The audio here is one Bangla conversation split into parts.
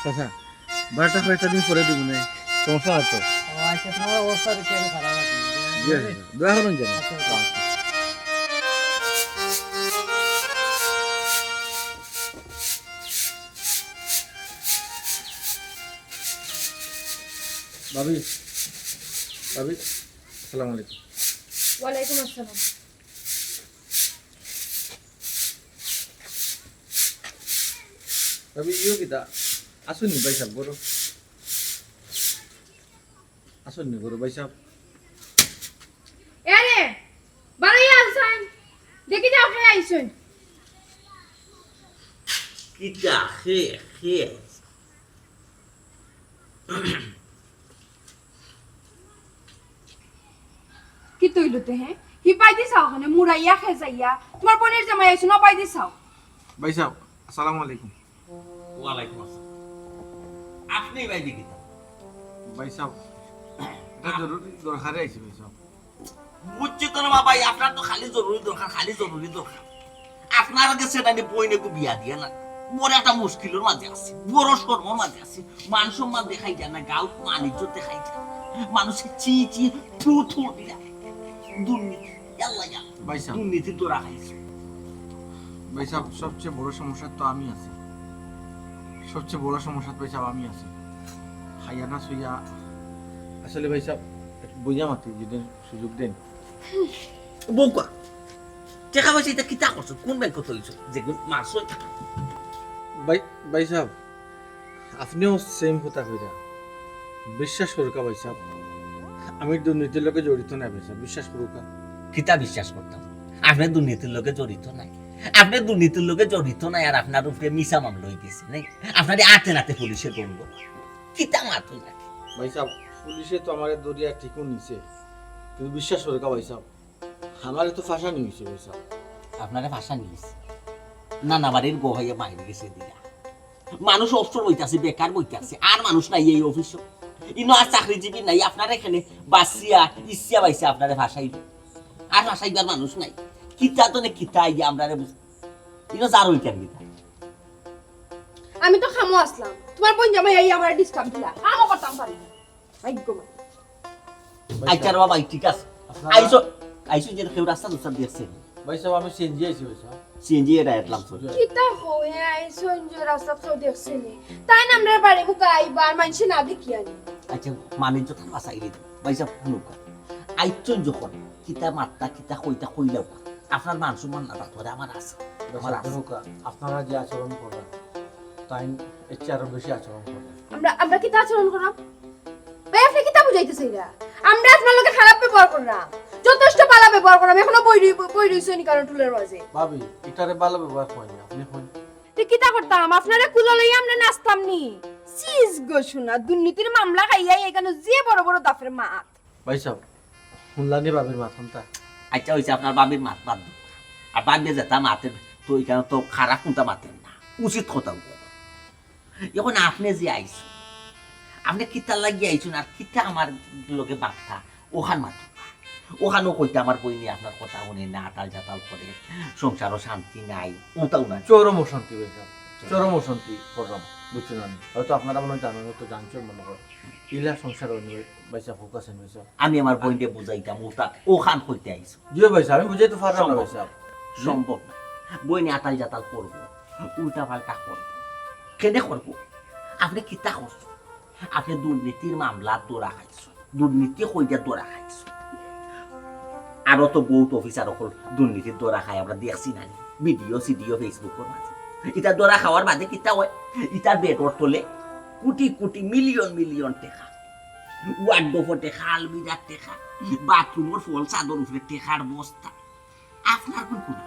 চাচা বারোটা কয়েকটা দিন পরে দিব না সমস্যা আছে তো আচ্ছা তোমার অবস্থা কেন খারাপ আছে দয়া করুন যেন ভাবি ভাবি আসসালামু আলাইকুম ওয়ালাইকুম আসসালাম ভাবি ইও কিতা আসুননি ভাই সাহেব বড় আসুননি বড় ভাই সাহেব এরে বাড়াই আইছেন দেখি যাও কে আইছেন কিতা হে কি তৈলতে হ্যাঁ হি পাই দিছাও ওখানে মুরাইয়া খেজাইয়া তোমার বোনের জামাই আইছো না পাই দিছাও ভাই সাহেব আসসালামু আলাইকুম ওয়ালাইকুম আসসালাম আপনি বাইদি কিতা ভাই সাহেব এটা জরুরি দরকারে আইছি ভাই সাহেব বুঝছি তো না বাবা আপনার তো খালি জরুরি দরকার আপনার আগে সেটা নিয়ে বইনেকু বিয়া দিয়ে না বড় একটা মুশকিলের মাঝে আছে বড় শর্মর মাঝে আছে মান সম্মান দেখাই যায় না গাঁত মানিজ্য দেখাই যায় মানুষের চি থু দিয়া দুর্নীতি আল্লাহ ভাই সাহেব দুর্নীতি তো রাখাইছে ভাই সাহেব সবচেয়ে বড় সমস্যা তো আমি আছি সবচেয়ে বড় সমস্যা ভাই সাহেব আমি আছি খাইয়া না শুইয়া আসলে ভাই সাহেব বুঝা মাতি যদি সুযোগ দেন বউকা টাকা পয়সা এটা কিতা করছো কোন ব্যাংক তুলছো যেগুলো মারছো ভাই ভাই সাহেব আপনিও সেম কথা কইরা বিশ্বাস করুকা ভাই সাহেব আমি দুর্নীতির লোকে জড়িত নাই ভাই সাহেব বিশ্বাস করুকা কিতা বিশ্বাস করতাম আপনি দুর্নীতির লোকে জড়িত নাই আপনি দুর্নীতির লোকে জড়িত নাই আর আপনার উপরে মিছা মামলা হইতেছে নাই আপনার আতে নাতে পুলিশে ধরবো কিতা মাতো না ভাই সাহেব পুলিশে তো আমার দরিয়া ঠিকও নিছে কিন্তু বিশ্বাস করুকা ভাই সাহেব আমার তো ফাঁসা নিয়েছে ভাই সাহেব আপনারা ভাষা নিয়েছে নানা বাড়ির বউ হয়ে বাইরে গেছে দিয়া মানুষ অবসর বইতাছে বেকার বইতাছে আর মানুষ নাই এই অফিসে ইনো আর চাকরিজীবী নাই আপনার এখানে বাসিয়া ইচ্ছা পাইছে আপনারা ভাষাই আর ভাষাইবার মানুষ নাই কিতা তো নে কিতা ইয়া আমরা ইনো যার হইতেন কিতা আমি তো খামো আসলাম তোমার বোন জামাই আই আমার ডিস্টার্ব দিলা খামো করতাম পারি না ভাগ্য মা আইচার বাবা ঠিক আছে আইসো যে কেউ রাস্তা দুসর দিয়েছে ভাই সাহেব আমি সিএনজি আইছি ভাই সাহেব সিএনজি এটা এটলাম তো কিতা হই আইছন যে রাস্তা তো দেখছিনি তাই না আমরা বাড়ি মুকা আইবার মানছি না দেখি আনি আচ্ছা মানিজ্য থাকা চাইলে ভাইসা শুনুক আইচন যখন কিতা মাত্তা কিতা কইতা কইলাও আপনার মান সম্মান না ধরে আমার আছে আপনারা যে আচরণ করেন তাই এর চেয়ে আরো বেশি আচরণ করেন আমরা কিতা আচরণ করাম ভাই আপনি কিতা বুঝাইতেছিলা আমরা আপনার লগে খারাপ ব্যবহার করলাম যথেষ্ট ভালো ব্যবহার করলাম এখনো বই রইছনি কারণ টুলের মাঝে ভাবি এটারে ভালো ব্যবহার করেন আপনি কোন তুই কিতা করতাম আপনারা কুলা লইয়া আমরা নাচতাম নি সিজ গো শোনা দুর্নীতির মামলা খাইয়া এখানে যে বড় বড় দাফের মাত ভাই সাহেব শুনলানি ভাবির মাথনটা আচ্ছা হইছে আপনার বাবির মাত বাদ আর বাদ দিয়ে যেতাম মাতের তো এখানে তো খারাপ কোনটা মাতেন না উচিত কথা এখন আপনি যে আইছো আপনি কিতা লাগিয়ে আইছুন আর কিতা আমার লোকে বার্তা ওখান মাত্র ওখানেও কইতে আমার বই নিয়ে আপনার কথা শুনে না আটাল জাতাল করে সংসারও শান্তি নাই ওটাও না চরম অশান্তি ভাই সাহেব চরম অশান্তি করলাম বুঝছেন আমি হয়তো আপনারা মনে জানেন তো জানছেন মনে করেন ইলা সংসার ভাই সাহেব ফোকাস এন ভাই সাহেব আমি আমার বইনকে বুঝাইতাম ওটা ওখান কইতে আইছো জি ভাই সাহেব আমি বুঝাইতে পারলাম না ভাই সাহেব সম্ভব না বই নিয়ে আটাল জাতাল করবো উল্টা পাল্টা করবো কেনে করবো আপনি কিতা করছো আপনি দুর্নীতির মামলা দৌড়া খাইছো দুর্নীতি কইটা দৌড়া খাইছো আরো তো বহুত অফিসার হল দুর্নীতির দৌড়া খাই আমরা দেখছি না ভিডিও সিডিও ফেসবুকের মাঝে ইটা দৌড়া খাওয়ার বাদে কিতা হয় ইটার বেডর তোলে কোটি কোটি মিলিয়ন টাকা ওয়ার্ডরোবের টাকা আলমিরার টাকা বাথরুমের ফল চাদর উপরে টাকার বস্তা আপনার কোন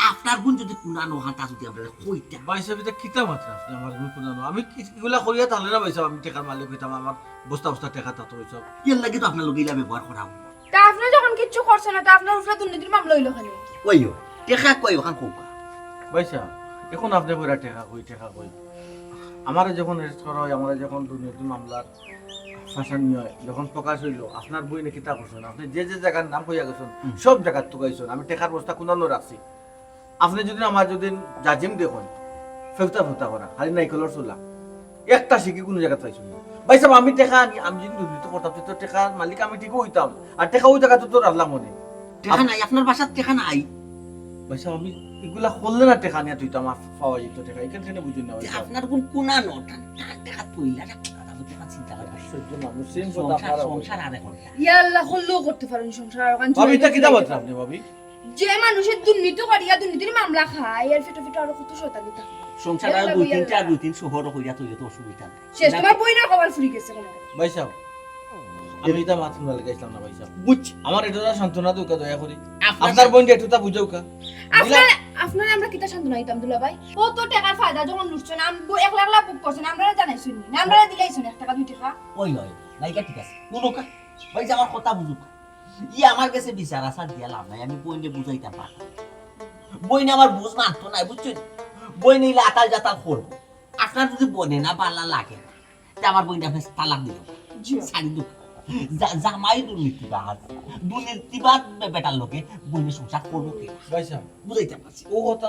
আপনার গুণ যদি কুনানো হাতা যদি আমরা কইতা ভাই সাহেব এটা কিতা মাত্রা আপনি আমার গুণ কুনানো আমি এগুলা করিয়া তাহলে না ভাই সাহেব আমি টাকার মালিক হইতাম আমার বস্তা বস্তা টাকা তাতো ভাই সাহেব এর লাগি তো আপনার লোক ইলা ব্যবহার করা তা আপনি যখন কিচ্ছু করছেন না তা আপনার উপরে দুর্নীতির মামলা হইলো কেন ওই টাকা কই ওখান কৌকা ভাই সাহেব এখন আপনি কইরা টাকা কই আমারে যখন অ্যারেস্ট করা হয় আমারে যখন দুর্নীতি মামলার ফাঁসানি হয় যখন প্রকাশ হইল আপনার বই নাকি তা করছেন আপনি যে জায়গার নাম কইয়া গেছেন সব জায়গার তো গাইছেন আমি টাকার বস্তা কুনানো রাখছি আপনি যদি আমার যদি জাজিম দেখুন ফেউতা করা খালি নাইকলর চুলা একটা শিখি কোনো জায়গা পাইছো না ভাই সাহেব আমি টেকা আনি আমি যদি দুর্নীতি করতাম তো টেকার মালিক আমি ঠিকই হইতাম আর টেকা ওই জায়গা তো রাখলাম মনে টেকা নাই আপনার বাসার টেকা নাই ভাই সাহেব আমি এগুলা করলে না টেকা নিয়ে তুই তো আমার পাওয়া যেত টেকা এখানে বুঝি না ভাই সাহেব আপনার কোন কোনা নটা টেকা তুইলা আমি টেকা চিন্তা করি সহ্য মানুষ সেম কথা পারা সংসার আরে করে ইয়া আল্লাহ হল্লো করতে পারেন সংসার আর কান ভাবি তা কিটা বলছ আপনি ভাবি যে মানুষের দুর্নীতি করিয়া দুর্নীতির মামলা খায় এর ফেটো ফেটো আরো কত শয়তানি থাকে সংসার আর দুই তিন শহর হইয়া তুই তো অসুবিধা নাই শেষ তোমার বইনা কবার ফুরি গেছে কোন ভাই সাহেব আমি এটা মাথা না লাগাইছিলাম না ভাই সাহেব বুঝ আমার এটা সান্তনা দউকা দয়া করি আপনার বোন এটুটা বুঝাও কা আপনার আমরা কিটা শান্ত নাই আব্দুল্লাহ ভাই কত টাকার ফায়দা যখন লুটছেন আমি 1 লাখ লাখ বুক করছেন আমরা জানাইছেন না আমরা দিলাইছেন 1 টাকা 2 টাকা ওই নয় নাইকা ঠিক আছে কোনোকা ভাই যে আমার কথা বুঝুক ই আমার কাছে বিচার আসার দিয়া লাভ নাই আমি বইনে বুঝাইতে পারতাম বইনে আমার বুঝ মানতো না বুঝছেন বই নিলে আতাল জাতাল করবো আপনার যদি বনে না পাল্লা লাগে তা আমার বইনে আপনি তালাক দিল সারি দুঃখ জামাই দুর্নীতিবাদ বেটার লোকে বইনে সংসার করবো কে ভাই সাহেব বুঝাইতে পারছি ও কথা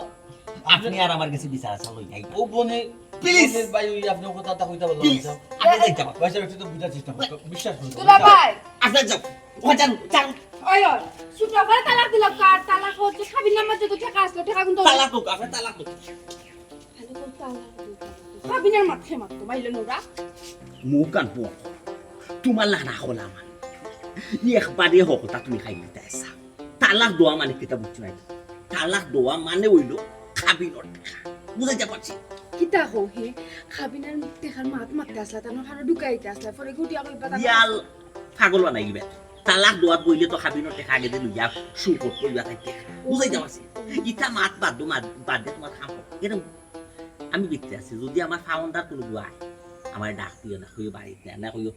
আপনি আর আমার কাছে বিচার আসা লই যাই ও বনে প্লিজ ভাই ওই আপনি কথাটা কইতা বললাম প্লিজ আপনি যাইতে পারবেন ভাই সাহেব একটু তো বুঝার চেষ্টা করুন বিশ্বাস করুন দুলা ভাই আপনার যাও ওখানে যান ওই ওই সুটা করে তালাক দিলাম কার তালাক হচ্ছে খাবির নাম্বার যত টাকা আসলো টাকা কিন্তু তালাক হোক আপনি তালাক হোক খাবিনের মাথে মারতো মাইলে নোরা মুখ কান পো তোমার লাগা হল আমার একবারে হোক তা তুমি খাই দিতে আসা তালাক দোয়া মানে কিতা বুঝছো নাই তালাক দোয়া মানে হইল খাবিনর টাকা বুঝাইতে পারছি কিতা হো হে খাবিনের টাকার মাত মারতে আসলা তানো খানো ঢুকাইতে আসলা পরে গুটিয়া কইবা ইয়াল পাগল বানাই গিবে তালাক দোয়াত বইলে তো খাবিনর টাকা আগে দিলু ইয়া সুপোর্ট কইবা থাকতে বুঝাইতে পারছি ইটা মাত বাদ দে তোমার খাম এরকম আমি দেখতে আছি যদি আমার ফাউন্ডার কোনো দোয়া আমার ডাক দিও না কইও বাড়িতে না কইও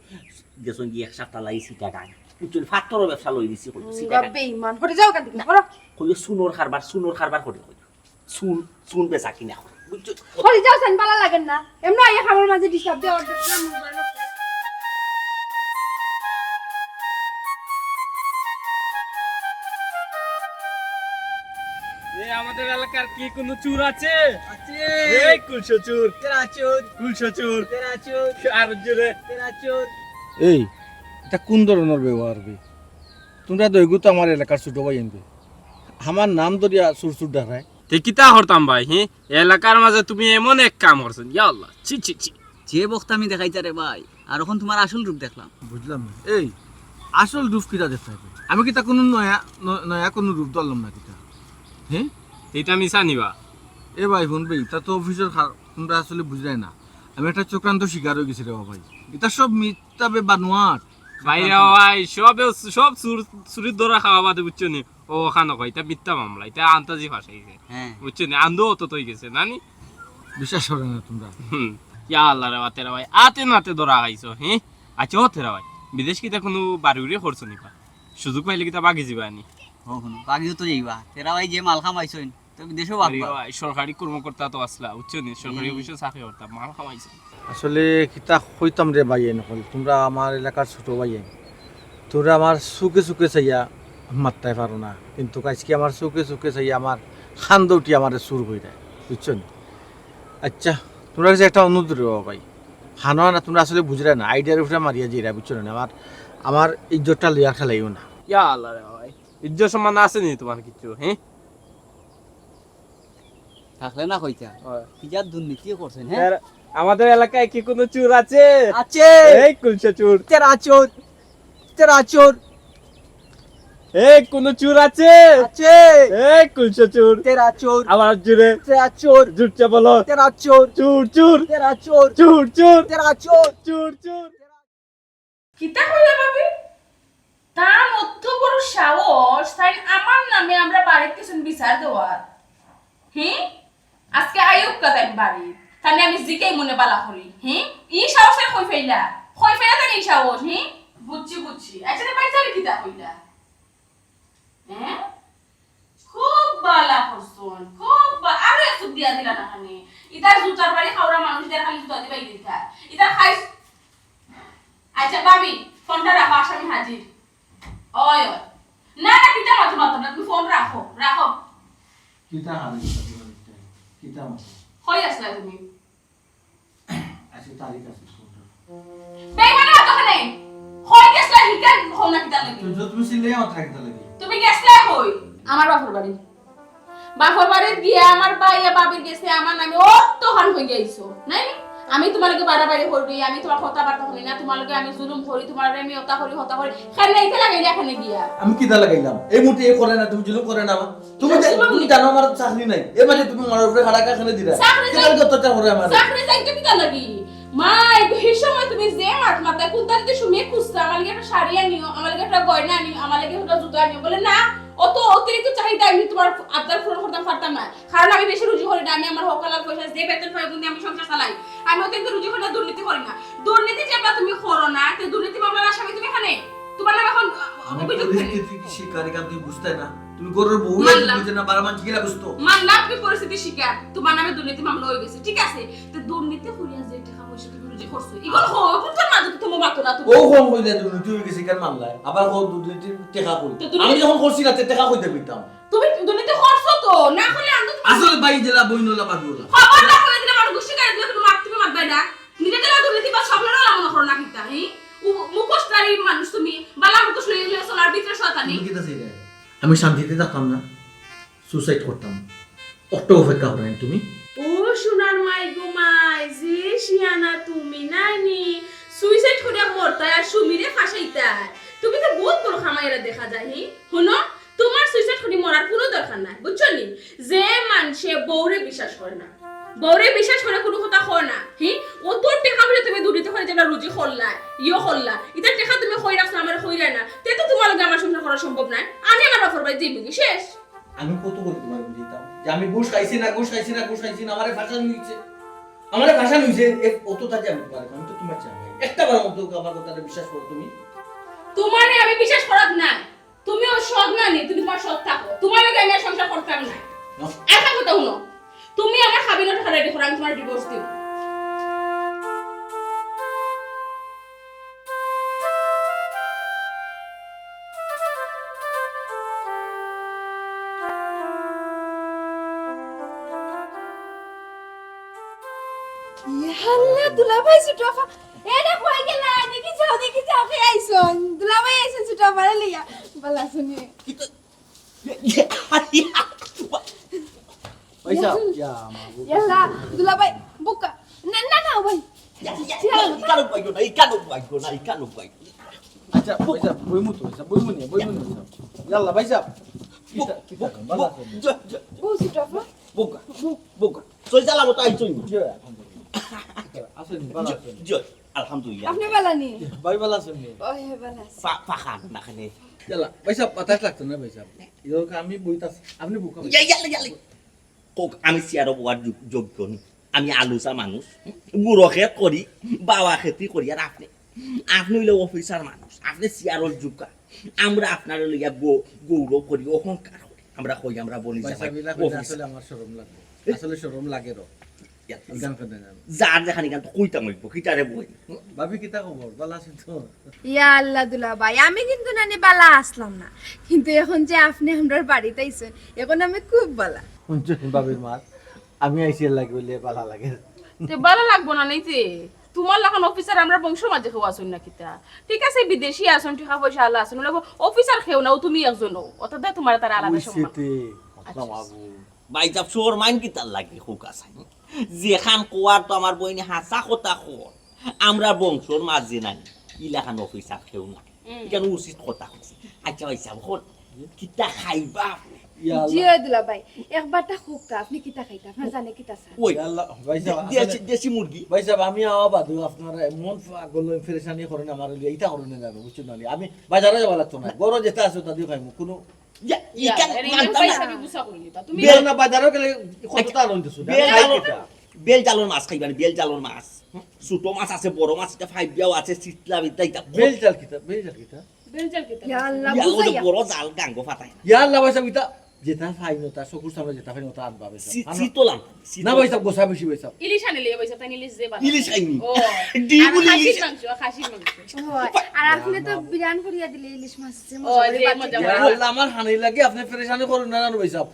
গেছন গিয়ে 1 সপ্তাহ লাই সিটা গায় উচল ফাটরও ব্যবসা লই দিছি কইও সিটা গায় বেঈমান হটে যাও কান্দি করো কইও সুনোর খারবার করে কইও সুন বেচা কিনা বুঝছো হটে যাও সান বালা লাগেন না এমন আইয়া খাবার মাঝে ডিস্টার্ব দে অর্ডার দিলাম মোবাইল আমাদের এলাকার কি কোনো চুর আছে এই কুলশো চুর কুলশো চুর আর জোরে এই এটা কোন ধরনের ব্যবহার বে তোমরা তো এগুতো আমার এলাকার ছোট ভাই এনবে আমার নাম ধরিয়া সুর ডাকায় কিতা হরতাম ভাই হ্যাঁ এলাকার মাঝে তুমি এমন এক কাম করছেন ইয়া আল্লাহ ছি ছি ছি যে বক্তামি দেখাইতা রে ভাই আর এখন তোমার আসল রূপ দেখলাম বুঝলাম না এই আসল রূপ কিটা দেখাই আমি কিতা কোনো নয়া কোনো রূপ ধরলাম না কিটা হ্যাঁ এটা আমি জানিবা এ ভাই বোন ভাই এটা তো অফিসের তোমরা আসলে বুঝলাই না আমি একটা চক্রান্ত শিকার হয়ে গেছি রে ভাই এটা সব মিথ্যা বে বানোয়াট ভাইরা ভাই সব চুরির দৌড়া খাওয়া বাদে বুঝছো নি ও ওখানে কয় এটা মিথ্যা মামলা এটা আন্তাজি ফাঁসাইছে হ্যাঁ বুঝছো নি আন্দো অত তৈ গেছে নানি বিশ্বাস করে না তোমরা ইয়া আল্লাহ রে তেরা ভাই আতে নাতে দৌড়া খাইছো হ্যাঁ আচ্ছা ও তেরা ভাই বিদেশ কিতা কোনো বাড়ি উড়ে করছো নিপা সুযোগ পাইলে কিতা বাগি যাবা নি ও শুনো বাগিও তো যাইবা তেরা ভাই যে মাল খামাইছইন তো বিদেশও বাগবা ভাই সরকারি কর্মকর্তা তো আসলা বুঝছো নি সরকারি অফিসে চাকরি করতাম মাল খামাইছে আসলে কিতা কইতাম রে ভাই নকল তোমরা আমার এলাকার ছোট ভাই তোমরা আমার সুখে চাইয়া মারতে পারো না কিন্তু আজকে আমার সুখে চাইয়া আমার খান্দৌটি আমার সুর হয়ে যায় বুঝছো নি আচ্ছা তোমরা কাছে একটা অনুরোধ রে ভাই হানো না তোমরা আসলে বুঝলে না আইডিয়ার উপরে মারিয়া যাইরা বুঝছো না আমার ইজ্জতটা লিয়ার খেলাইও না ইয়া আল্লাহ রে ভাই ইজ্জত সম্মান আছে নি তোমার কিছু হ্যাঁ থাকলে না কইতা কিজার দুর্নীতি করছেন হ্যাঁ আমাদের এলাকায় কি কোনো চোর আছে আছে এই কুলশা চোর তেরা চোর এই কোন চোর আছে আছে এই কুলশা চোর তেরা চোর আবার জুড়ে তেরা চোর জুটছে বলো তেরা চোর চোর চোর তেরা চোর চোর চোর তেরা চোর চোর চোর কিতা কইলা ভাবি তার মধ্য বড় সাহস তাই আমার নামে আমরা বাড়ির কিছু বিচার দেওয়ার হ্যাঁ আজকে আয়ুব কাদাই বাড়ি তাহলে আমি জিকেই মনে বালা করি হ্যাঁ এই সাহসে কই ফেলা তাই এই সাহস হ্যাঁ বুঝছি আচ্ছা রে বাইরে কিতা কইলা হ্যাঁ খুব বালা করছন আরো একটু দিয়া দিলা না খানে ইতার জুতার বাড়ি খাওয়া মানুষদের খালি জুতা দিবাই দিতা ইতার খাইছ আচ্ছা ভাবি ফোনটা রাখো আসামি হাজির ওই না কিতা মাত্র না তুমি ফোন রাখো কিতা হালি কিতা কই আসলা তুমি আছে তারিখ আছে বেমানে আতখানে হই গেছলা হিকান হল না কিতা লাগি তুমি সিলে আমার থাকতে লাগে তুমি গেছলা কই আমার বাপর বাড়ি বাপর বাড়ি গিয়া আমার ভাইয়া বাবির গেছে আমার নামে অত হান হই গেছো নাই আমি তোমালকে বাড়াবাড়ি করি আমি তোমার কথা বার্তা শুনি না তোমালকে আমি জুলুম করি তোমার আমি হতা করি খালি এইতে লাগাইলে এখানে গিয়া আমি কিটা লাগাইলাম এই মুটি এ করে না তুমি জুলুম করে না তুমি জানো আমার চাকরি নাই এ মানে তুমি আমার উপরে হাড়া কাখানে দিলা কিটার কতটা করে আমার চাকরি যাইতে কিটা লাগি মা এই সময় তুমি যে মাঠ মাথায় কোন তারিখে শুমিয়ে খুঁজছো আমার লাগে একটা শাড়ি আনিও আমার লাগে একটা গয়না আনিও আমার লাগে একটা জুতো আনিও বলে না অত অতিরিক্ত চাহিদা আমি তোমার আবদার পূরণ করতে পারতাম না কারণ আমি বেশি রুজি করি না আমি আমার হকালার পয়সা যে বেতন পাই বুঝি আমি সংসার চালাই আমি অতিরিক্ত রুজি করি না দুর্নীতি করি না দুর্নীতি যেটা তুমি করো না তে দুর্নীতি মামলার আসামি তুমি এখানে তোমার নাম এখন অভিযোগ শিকারি কাম তুমি বুঝতে না তুমি গরুর বউ বুঝতে না 12 মাস গিলা বুঝতো মানলাম কি পরিস্থিতি শিকার তোমার নামে দুর্নীতি মামলা হয়ে গেছে ঠিক আছে তো দুর্নীতি করিয়া যে টাকা পয়সা তুমি রুজি করছো এগুলো হয় কোনটার মাঝে তুমি মাতো না তুমি ও কোন কইলে দুর্নীতি হয়ে গেছে কেন মানলাই আবার ও দুর্নীতি টাকা কই আমি যখন করছি না তে টাকা কইতে কইতাম তুমি দুর্নীতি করছো তো না হলে আমি তো আসলে বাই জেলা বইনলা পাবিওলা খবর রাখো এদিন আমার গুষ্টি করে দিলে তুমি মাতবে না নিজে দিলা দুর্নীতি বা স্বপ্নও লাগানো করো না কিতা হি মুখোশধারী মানুষ তুমি বালা মুখোশ লইয়ে লইয়ে চলার ভিতরে শয়তানি কি দাসই রে আমি শান্তিতে থাকতাম না সুসাইড করতাম অটো অপেক্ষা করেন তুমি ও সোনার মাই গো মাই যে শিয়ানা তুমি নানি সুইসাইড করে মরতা আর সুমিরে ফাঁসাইতা তুমি তো বহুত বড় খামাইরা দেখা যায় হি শুনো তোমার সুইসাইড করে মরার কোনো দরকার নাই বুঝছো নি যে মানুষে বউরে বিশ্বাস করে না বউরে বিশ্বাস করে কোনো কথা হয় না হি ও তোর টাকা বলে তুমি দুর্নীতি করে যেটা রুজি করলা করলা এটা টাকা তুমি কই রাখছ আমার কইরা না তে তো তোমার লগে আমার সংসার করা সম্ভব না আমি আমার বাপর বাড়ি যাইবি শেষ আমি কত করে তোমার বুঝিতাম যে আমি ঘুষ খাইছি না আমারে ভাষা নিছে আমারে ভাষা নিছে অতটা যে আমি পারি আমি তো তোমার চাই একটা বার মতো আমার কথাটা বিশ্বাস করো তুমি তোমারে আমি বিশ্বাস করাত না তুমিও সৎ না নি তুমি তোমার সৎ থাকো তোমার লগে আমি আর সংসার করতাম না একটা কথা শুনো তুমি আমার খাবি না টাকা রেডি করো আমি তোমার ডিভোর্স দিব ইয়াল্লা দুলাভাই সুটফা এনে কই গেলা দেখি যাও কে আইছন দুলাভাই আইছন সুটফা লিয়া বালা শুনি পয়সা ইয়া মাগো ইয়াল্লা দুলাভাই বুকা না ভাই ইকানো পাইগো আচ্ছা পয়সা বইমু নিয়ে ইয়াল্লা ভাই সাহেব ও সুটফা বোকা সই জালা মতো আইছই আসেন বালা আছেন জয় আলহামদুলিল্লাহ আপনি বালানি ভাই বালা আছেন ওই বালা পাখান নাখানে ইয়াল্লা ভাই সাহেব বাতাস লাগতো না ভাই সাহেব ইয়োকে আমি বইতাছি আপনি বুকা ইয়াল্লা কোক আমি সিয়ারো বুয়ার যোগ্য নি আমি আলুসা মানুষ বুড়ো খেত করি বাবা খেতি করি আর আপনি হইলে অফিসার মানুষ আপনি সিয়ারোর যোগ্যা আমরা আপনার লইয়া গৌরব করি অহংকার করি আমরা কই আমরা বলি আসলে আমার শরম লাগে রো গান করে না যার যেখানে গান কইতাম হইব কিটারে বই ভাবি কিতা খবর বালা আছেন তো ইয়াল্লা দুলাভাই আমি কিন্তু নানি বালা আসলাম না কিন্তু এখন যে আপনি আমরার বাড়িতে আইছেন এখন আমি খুব বালা শুনছেন ভাবির মা আমি আইছি লাগে বলে বালা লাগে তে ভালো লাগবো না নাইতে তোমার লাগান অফিসার আমরা বংশ মাঝে খাওয়া আসুন না কিতা ঠিক আছে বিদেশি আসুন টাকা পয়সা আলা আসুন অফিসার খেও না তুমি একজন অত দে তোমার তার আলাদা সম্মান বাইজাব শোর মাইন কি তার লাগে হুকা চাই যেখান কোয়ার তো আমার বইনে হাসা কথা খোর আমরা বংশর মাঝে নাই ইলাখান অফিসার খেও না কেন উচিত কথা হচ্ছে আচ্ছা বাইজাব হল কিতা খাইবা জিও দুলাভাই একবারটা হুক্কা আপনি কিতা খাইতা আপনার জানে কিতা স্যার ওই আল্লাহ ভাই সাহেব দেশি মুরগি ভাই সাহেব আমি আওয়া বাদু আপনারা মন পাগল ফেরেশানি করেন আমার এইটা করেন না বুঝছেন না আমি বাজারে যাওয়া লাগতো না গরো যেটা আছে তাদিও খাইমু কোনো বেল জালর মাছ খাইবা বেল জালর মাছ ছোট মাছ আছে বড় মাছ এটা ফাইবিয়াও আছে চিতলা বিতা বেল জাল কিতা ইয়াল্লা বুঝাইয়া বড় জাল গাঙ্গ ফাটাই ইয়াল্লা ভাই সাহেব ইতা যেটা ফাইনো তা চকুর সামনে যেটা ফাইনো তা আনবা ভাই সাহেব চিতলাম না ভাই সাহেব গোসা বেশি ভাই সাহেব ইলিশ আনলে পয়সা তাই ইলিশ যে বানা ইলিশ খাইনি ও ডিগুলি খাসির মাংস আর আপনি তো বিরিয়ানি করিয়া দিলে ইলিশ মাছ যে ও যে মজা আল্লাহ আমার হানি লাগে আপনি ফেরেশানি করেন না ভাই সাহেব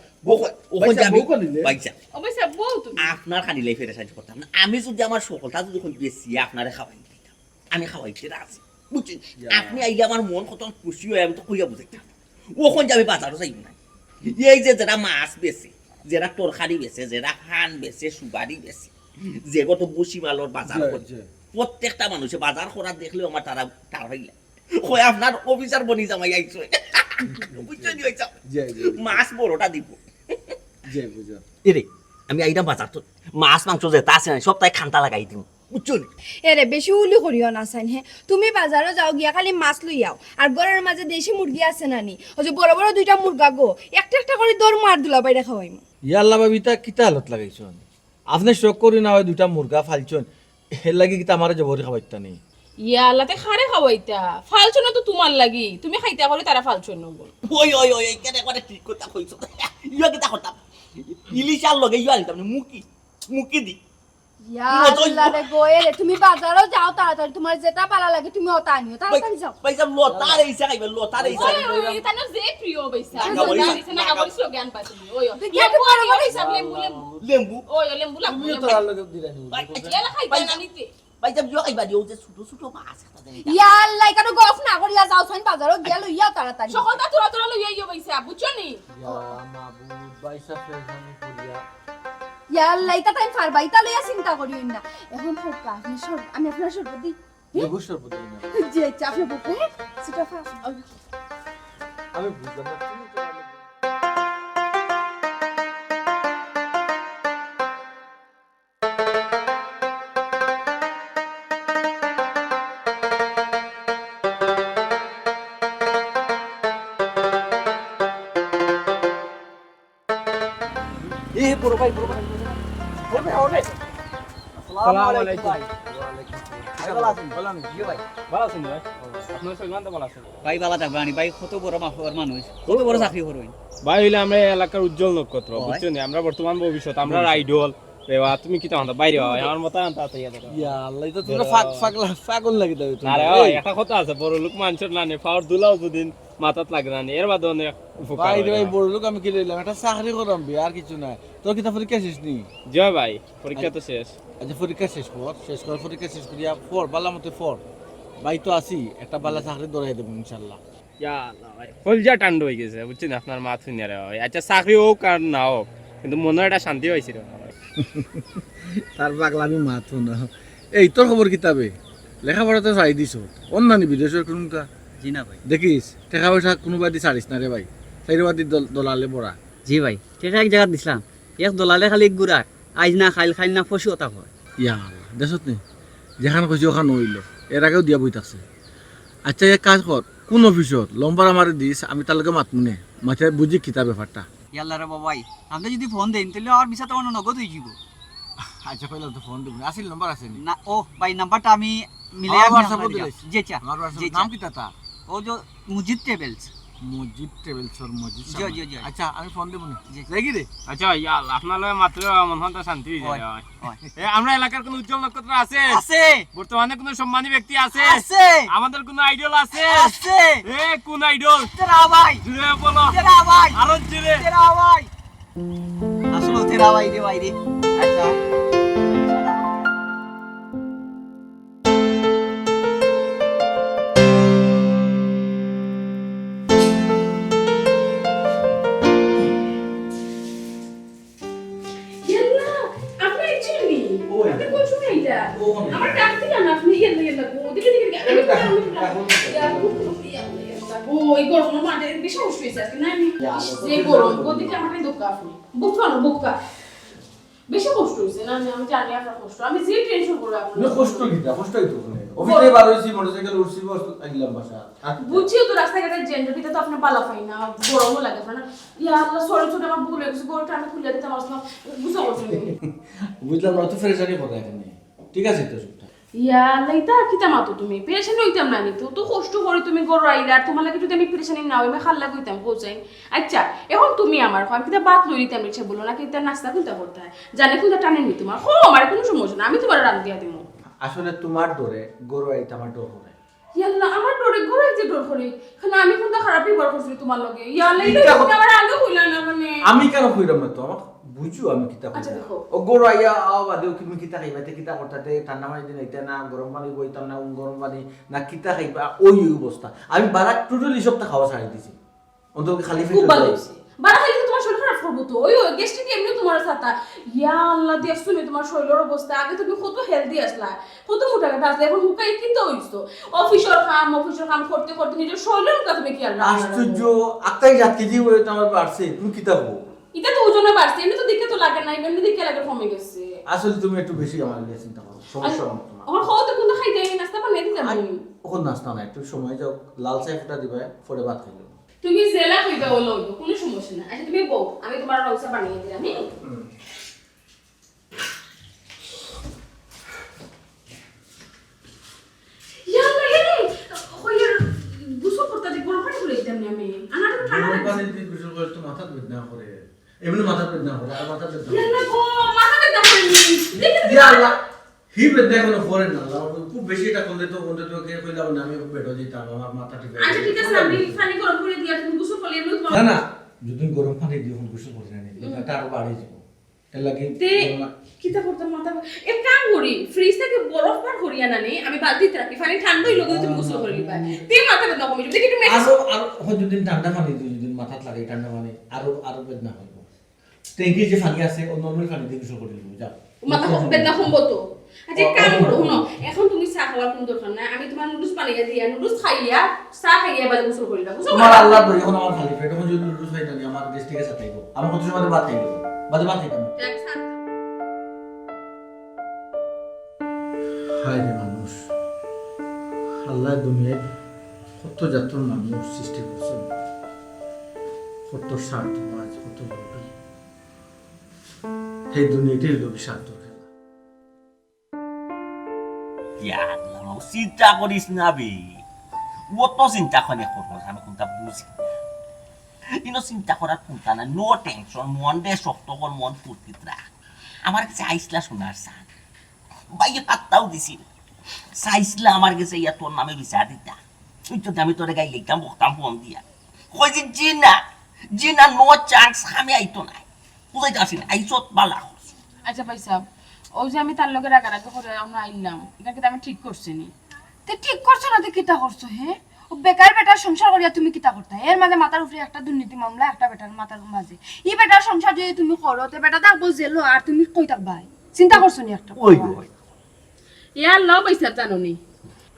ওখান যাবি বাইজা অবশ্যই বউ তুমি আপনার খালি লাইফে সাহায্য করতাম না আমি যদি আমার সকলটা যদি বেশি আপনারে খাওয়াই দিতাম আমি খাওয়াইতে রাজি বুঝছেন আপনি আইলে আমার মন কত খুশি হয় আমি তো কইয়া বুঝাইতাম ওখান যাবে বাজারও যাইব না এই যে যারা মাছ বেছে যারা তরকারি বেছে যারা হান বেছে সুবারি বেছে যে কত বসি মালর বাজার করছে প্রত্যেকটা মানুষে বাজার করার দেখলেও আমার তারা তার হইলে কই আপনার অফিসার বনি জামাই আইছো বুঝছেন হইছা মাছ বড়টা দিব জি বুঝা এরে আমি আইটা বাজার তো মাছ মাংস যেটা আছে না সব তাই খান্তা লাগাই দিম বুঝছেন এরে বেশি উলি করিও না সাইন হে তুমি বাজারে যাও গিয়া খালি মাছ লই আও আর ঘরের মাঝে দেশি মুরগি আছে নানি ওই যে বড় বড় দুইটা মুরগা গো একটা একটা করে দর মার দুলা বাইরে খাওয়াইম ইয়াল্লা বাবি তা কিতা হালত লাগাইছন আপনি শখ করি না হয় দুইটা মুরগা ফালছন এর লাগি কিতা আমারে জবরি খাবাইতা নেই ইয়ালাতে খারে খাওয়াইতা ফালছো না তো তোমার লাগি তুমি খাইতা বলে তারা ফালছো না বল ওই ওই ওই কেন করে ঠিক কথা কইছো ইয়া কিতা করতাম ইলিশার লগে ইয়া আনতাম মুকি মুকি দি ইয়া আল্লাহ রে গো এরে তুমি বাজারে যাও তাড়াতাড়ি তোমার যেটা ভালো লাগে তুমি ওটা আনিও তাড়াতাড়ি যাও পয়সা লতারে ইসা খাইবে লতারে ইসা ওই তানো যে প্রিয় বইসা না বইসা না বইসা জ্ঞান পাচ্ছি ওই দেখি একটু বড় বড় হিসাব লেম্বু লেম্বু লেম্বু ওই লেম্বু লাগবো তুমিও তোর লগে দিলানি ইয়ালা খাইতা না নিতে পয়সা জিও খাইবা দিও যে ছোট ছোট মাছ খাতা দেই ইয়া আল্লাহ কেন গফ না করিয়া যাও সাইন বাজারে গিয়া লইয়া তাড়াতাড়ি সকলটা তোরা তোরা লইয়া ইয়া বইসা বুঝছো নি ইয়া মাবুদ বাইসা ফেজানি করিয়া ইয়া আল্লাহ এটা টাইম ফারবা এটা লইয়া চিন্তা করিও না এখন ফোকা আপনি সর আমি আপনার সর দিই অবশ্যই বুঝি না যে চাপে বকে সেটা ফাস আমি বুঝলাম না তুমি তোর লগে বড় ভাই বড় ভাই আসসালামু আলাইকুম ভাই বালা থাকবে আনি ভাই কত বড় মাফর মানুষ কত বড় চাকরি করবেন ভাই হইলে আমরা এলাকার উজ্জ্বল নক্ষত্র বুঝছো নি আমরা বর্তমান ভবিষ্যৎ আমরা আইডল রেওয়া তুমি কি তাহলে বাইরে হয় আমার মত আনতা তাই দেখো ইয়া আল্লাহ এটা তোর পাগল লাগি দাও তুমি আরে ওই একটা কথা আছে বড় লোক মানুষের না নে পাওয়ার দুলাও দুদিন মাথাত লাগে না নে এর বাদ অনেক উপকার ভাই হয় ভাই না। বড় লোক আমি কি লইলাম একটা চাকরি করাম বে আর কিছু নাই তোর কিতা পরীক্ষা শেষ নি জয় ভাই পরীক্ষা তো শেষ আচ্ছা পরীক্ষা শেষ কর পরীক্ষা শেষ করিয়া ফর বালা মতে ফর ভাই তো আসি একটা বালা চাকরি দরাই দেব ইনশাআল্লাহ ইয়া আল্লাহ ভাই কলজা টান্ড হয়ে গেছে বুঝছেন আপনার মা শুনিয়া রে ভাই আচ্ছা চাকরি হোক আর না হোক কিন্তু মনে একটা শান্তি হয়েছিল তার পাগলামি মাথো না এই তোর খবর কিতাবে লেখাপড়া তো চাই দিছ অন্যান্য বিদেশের কোনটা জি না ভাই দেখিস টাকা পয়সা কোনোবা দি ছাড়িস না রে ভাই চাইরবাদি দলালে বড়া জি ভাই ঠিক এক জায়গা দিছিলাম এক দলালে খালি গুড়া আইজ না খাইল খাইল না পশু ওটা হয় ইয়া দেশত নে যেখান কইছি ওখান হইল এর আগেও দিয়া বই থাকছে আচ্ছা এক কাজ কর কোন অফিসত লম্বার আমারে দিস আমি তার লগে মাতমুনে মাথায় বুঝি কিতা ব্যাপারটা ইয়াল্লা রে বাবাই আপনি যদি ফোন দেন তাহলে আর বিষয়টা অন্য নগদ হয়ে যাব আচ্ছা কইলা তো ফোন দিব আসল নাম্বার আছে নি না ও ভাই নাম্বারটা আমি মিলাই আমার আমি WhatsApp দিলাইছি। জি চা আমার WhatsApp জি নাম কিতা তা ও যে মুজিদ টেবলস মসজিদ টেবিলসর মসজিদ জি, জি, জি। আচ্ছা আমি ফোন দেব নি জি। লাগি রে আচ্ছা ইয়া আল্লাহ আপনার লগে মাত্র মন হন্তা শান্তি হয়ে যায় ভাই হয় এ আমরা এলাকার কোন উজ্জ্বল নক্ষত্র আছে আছে বর্তমানে কোন সম্মানী ব্যক্তি আছে আছে আমাদের কোন আইডল আছে আছে এ কোন আইডল তেরা ভাই জুড়ে বলো তেরা ভাই আরো জুড়ে তেরা ভাই আসলে তেরা ভাই রে আচ্ছা ইয়াল্লা আপনি চিনি আপনি কোন সময় আইতা আমার ডাক দিলেন আপনি ইয়াল্লা ওদিকে দিকে ওই গরম মাঠে বেশি অসুবিধা হয়েছে আজকে না আমি যে গরম ওদিকে আমার দোকা আপনি বুকা বেশি কষ্ট হয়েছে না আমি জানি আপনার কষ্ট আমি যে টেনশন করবো আপনার কষ্ট কিতা কষ্টই তো ওখানে অফিসে বার হইছি মোটরসাইকেল উঠছি বস আইলাম বাসা বুঝছিও তো রাস্তাঘাটের জেন্ডারটা তো আপনি পালা পাই না গরমও লাগে আপনার ইয়া আল্লাহ সরে ছোট আমার ভুল হয়ে গেছে গরমটা আমি খুলে দিতাম আসলাম বুঝা করছেন বুঝলাম না তো ফেরেশানি পড়া এখানে ঠিক আছে তো সবটা ইয়া লাইতা কিতা মাতো তুমি পেরেশানি হইতাম না নি তো কষ্ট করে তুমি গরু আইলা আর তোমার লাগে যদি আমি পেরেশানি না হই আমি খাল্লা কইতাম পৌঁছাই আচ্ছা এখন তুমি আমার আমি কিতা বাত লই দিতাম ইচ্ছা বলো না কিতা নাস্তা কিতা করতে হয় জানে কিতা টানে নি তোমার হো আমার কোনো সমস্যা না আমি তোমার রান দিয়া দিমু আসলে তোমার ডরে গরু আইতা আমার ডর করে ইয়াল্লা আমার ডরে গরু আইতে ডর করে খানা আমি কোনটা খারাপই বড় করছি তোমার লগে ইয়াল্লা ইটা এটা আমার আগে হইলা না মানে আমি কেন কইরাম না তো বুঝু আমি কিতা আচ্ছা, দেখো। ও গরু আইয়া আও বাদেও কি কিতা খাইবাতে কিতা করতাতে ঠান্ডা পানি দিন এটা না গরম পানি বইতাম না গরম পানি না কিতা খাইবা ওই অবস্থা আমি বারা টোটালি সবটা খাওয়া ছাড়ি দিছি অন্তত খালি খুব ভালো পেটে হয়েছে বাড়া খাইলে তো তোমার শরীর খারাপ করবো তো ওই গেস্টিক এমনি তোমার সাথে ইয়া আল্লাহ দেখছো নি তোমার শরীরের অবস্থা আগে তুমি কত হেলদি আসলা কত মোটা কাটা আসলে এখন হুকাই কিনতে হইছো অফিসের কাম করতে করতে নিজের শরীরের কথা তুমি কি আর আশ্চর্য আত্মাই জাত কেজি ওয়েট আমার বাড়ছে তুমি কিতা হবো এটা তো ওজনে বাড়ছে এমনি তো দেখে তো লাগে না এমনি দেখে লাগে কমে গেছে আসলে তুমি একটু বেশি আমার নিয়ে চিন্তা করো সমস্যা হবে তোমার আমার খাওয়া তো কিন্তু খাইতে নাস্তা বানিয়ে দিতে আমি ওখানে নাস্তা না একটু সময় যাও লাল চাই ফুটা দিবে পরে ভাত খাইলো তুমি জেলা কইতে হলো কোনো সমস্যা না আচ্ছা তুমি বউ আমি তোমার রংসা বানিয়ে দিলাম মাথা বেদনা করে এমনি মাথা বেদনা করে আর মাথা বেদনা হি বেদনা কোনো করে না খুব বেশি এটা করলে তো বলতে তো কে কইলাম না আমি বেডো দিতাম আমার মাথা ঠিক আছে আচ্ছা ঠিক আছে আমি পানি গরম করে দিয়া তুমি গোসল করলে এমনি তোমার না না যদি গরম পানি দিও গোসল করে না এটা আরো বাড়ি যাব এর লাগি কিতা করতে মাথা এক কাম করি ফ্রিজ থেকে বরফ পার করিয়া না নি আমি বালতিতে রাখি পানি ঠান্ডা হইলো তুমি গোসল করে নিবা তে মাথা বেদনা কমে যাবে দেখি তুমি আরো যদি ঠান্ডা পানি দিও যদি মাথা লাগে ঠান্ডা পানি আরো বেদনা হবে ট্যাঙ্কি যে পানি আছে ও নরমাল পানি দিয়ে গোসল করে নিব যাও মাথা বেদনা কমবো তো আচ্ছা কাম করো শুনো এখন তুমি চা খাওয়ার কোনো দরকার নাই আমি তোমার নুডলস বানিয়ে দিয়া নুডলস খাইয়া চা খাইয়া বাজে গোসল করিবা তোমার আল্লাহ দই এখন আমার খালি পেট এখন যদি নুডলস খাইতা নি আমার গ্যাস্ট্রিক আছে তাইব আমার কত সময় ভাত খাইব বাদে ভাত খাইতাম হায় রে মানুষ আল্লাহ দুনিয়ায় কত জাতর মানুষ সৃষ্টি করছেন কত স্বার্থবাজ কত লোভী এই দুনিয়াটাই লোভী স্বার্থ খেলা চিন্তা করিস না বে অত চিন্তা করে করবো আমি কোনটা বুঝি কিন্তু চিন্তা করার কোনটা না নো টেনশন মন দে শক্ত কর মন ফুর্তিত রাখ আমার কাছে আইসলা শোনার চান বাইয়ে পাত্তাও দিছিল চাইছিলা আমার কাছে ইয়া তোর নামে বিচার দিতা আমি তোরে গাই লিখতাম বকতাম ফোন দিয়া কই যে জিনা নো চান্স আমি আইতো নাই বুঝাইতে আসি না আইসত বালা আচ্ছা ভাই সাহেব ওই যে আমি তার লগে রাগারাগি করে আমরা আইলাম এটা কি আমি ঠিক করছি নি তে ঠিক করছো না তে কিতা করছো হ্যাঁ ও বেকার বেটার সংসার করিয়া তুমি কিতা করতা এর মাঝে মাথার উপরে একটা দুর্নীতি মামলা একটা বেটার মাথার মাঝে ই বেটার সংসার যদি তুমি করো তে বেটা থাকবো জেলো আর তুমি কই থাকবা চিন্তা করছো নি একটা ওই ইয়ার ল ভাই সাহেব জানো নি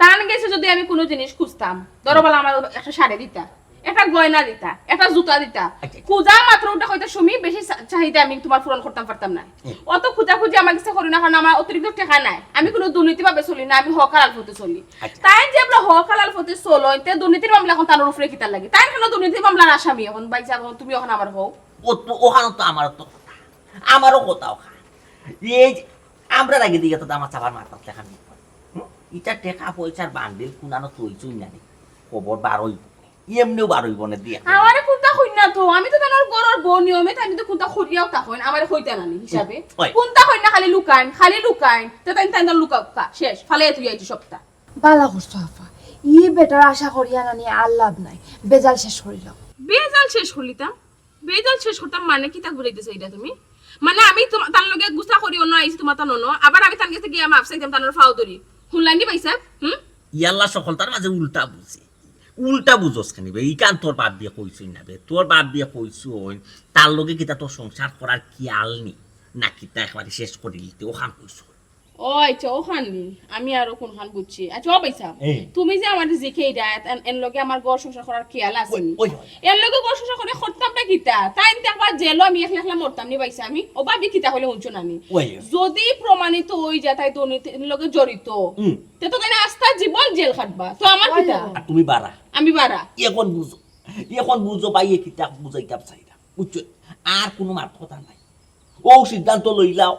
টান গেছে যদি আমি কোনো জিনিস খুঁজতাম ধরো বলা আমার একটা শাড়ি দিতা একটা গয়না দিতা একটা জুতা দিতা খুঁজা মাত্র ওটা হয়তো সুমি বেশি চাহিদা আমি তোমার পূরণ করতাম পারতাম না অত খুঁজি আমার কাছে করি না কারণ আমার অতিরিক্ত টাকা নাই আমি কোনো দুর্নীতি ভাবে চলি না আমি হক হালাল পথে চলি তাই যে আমরা হক হালাল পথে চলো তে দুর্নীতির মামলা এখন তার উপরে কিতা লাগে তাই কেন দুর্নীতির মামলার আসামি এখন ভাই যাব তুমি এখন আমার হও ও তো ওখানে তো আমারও কথা ওখানে এই আমরা রাগে দিয়ে তো আমার চাবার মাথার লেখা নেই এটা টেকা পয়সার বান্ডিল কুনানো তৈছুই না খবর বারোই এমনিও বারোই বনে দিয়ে আমারে কোনটা কই না তো আমি তো তানোর গরর বউ নিয়মে আমি তো কোনটা খরিয়াও তা কইন আমারে কইতা না হিসাবে কোনটা কই না খালি লুকাইন তো তাই লুকাকা শেষ ফালে তুই আইছি সপ্তাহ বালা করছো আফা ই বেটার আশা করিয়া নানি আর লাভ নাই বেজাল শেষ করিলাম বেজাল শেষ করতাম মানে কি তা ঘুরাইতেছে এটা তুমি মানে আমি তার লগে গুসা করি অন্য আইছি তোমার তা ননো আবার আমি তার কাছে গিয়ে মাপ চাইতাম তানোর ফাও ধরি শুনলানি পাইছা ইয়াল্লা সফলতার মাঝে উল্টা বুঝোস খানি বে ইকান তোর বাপ দিয়ে কইছই না বে তোর বাপ দিয়ে কইছই তার লগে কিতা তোর সংসার করার কি আলনি না কিতা একবারে শেষ করে দিতে ওখান কইছ ও আচ্ছা ওখান আমি আরো কোনখান বুঝছি আচ্ছা ও পাইছা তুমি যে আমার জিকে ডায়াত এর লগে আমার ঘর সংসার করার খেয়াল আছে এর লগে ঘর সংসার করে করতামটা কিতা তাই একবার জেলো আমি একলা মরতাম নি পাইছা আমি ও ভাবি কিতা হইলে হুনছো না আমি যদি প্রমাণিত হই যায় তাই দুর্নীতির লগে জড়িত তে তো তাই আস্থা জীবন জেল খাটবা তো আমার কিতা তুমি বাড়া আমি বাড়া এখন বুঝো পাইয়ে কিতা বুঝাইতাম চাইরা বুঝছো আর কোনো মার কথা নাই ও সিদ্ধান্ত লইলাও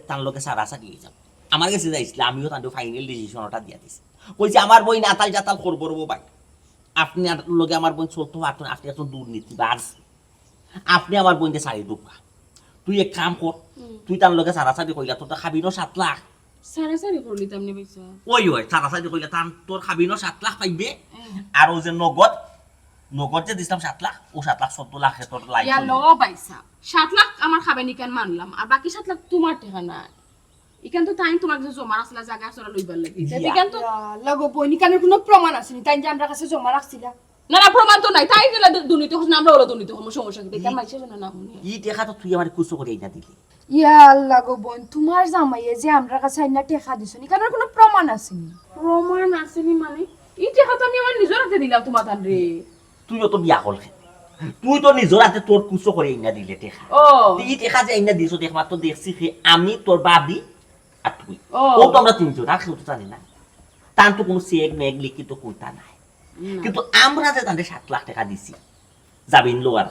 তার লোকে সারাসা দিয়ে যাব আমার কাছে যাইছিল আমিও তাদের ফাইনাল ডিসিশনটা দিয়ে দিছি কইছে আমার বই নাতাল জাতাল করবো রবো ভাই আপনি লোকে আমার বোন চলতে পারতেন আপনি এত দুর্নীতি বাস আপনি আমার বোনকে সারি ঢুকা তুই এক কাম কর তুই তার লোকে সারাসারি কইলা তোর খাবিনো 7 লাখ সারাসারি করলি তেমনি পয়সা ওই সারাসারি কইলা তার তোর খাবিনো 7 লাখ পাইবে আর ও যে নগদ নগদ যে দিছিলাম 7 লাখ ও 7 লাখ 14 লাখ তোর লাইফ ইয়া লো পয়সা 7 লাখ আমার খাবে নি কেন মানলাম আর বাকি 7 লাখ তোমার টাকা না ইকান তো টাইম তোমার কাছে জমা রাখলা জায়গা সরা লইবার লাগি ইকান তো লাগো বইনি কানের কোনো প্রমাণ আছে নি তাই যে আমরা কাছে জমা রাখছিলাম না না প্রমাণ তো নাই তাই গেলা দুর্নীতি হচ্ছে না আমরা হলো দুর্নীতি হলো সমস্যা কি কেন মাইছে না না শুনি ই টাকা তো তুই আমার কুসো করে না দিলি ইয়া আল্লাহ গো বোন তোমার জামাইয়ে যে আমরা কাছে আইনা টেকা দিছ নি কানের কোনো প্রমাণ আছে নি প্রমাণ আসেনি মানে এই টাকা তো আমি আমার নিজের হাতে দিলাম তোমার তান রে তুইও তো বিয়া করলে তুই তো নিজের হাতে তোর কুসো করে না দিলে টাকা ও ই টাকা যে না দিছো একমাত্র দেখছি কি আমি তোর বাবি আর তুই ও। ও তো আমরা তিনজন আর কেউ তো জানি না তার তো কোনো চেক মেঘ লিখিত কোনটা নাই কিন্তু আমরা যে তাদের 7 লাখ টাকা দিছি জামিন লোয়ার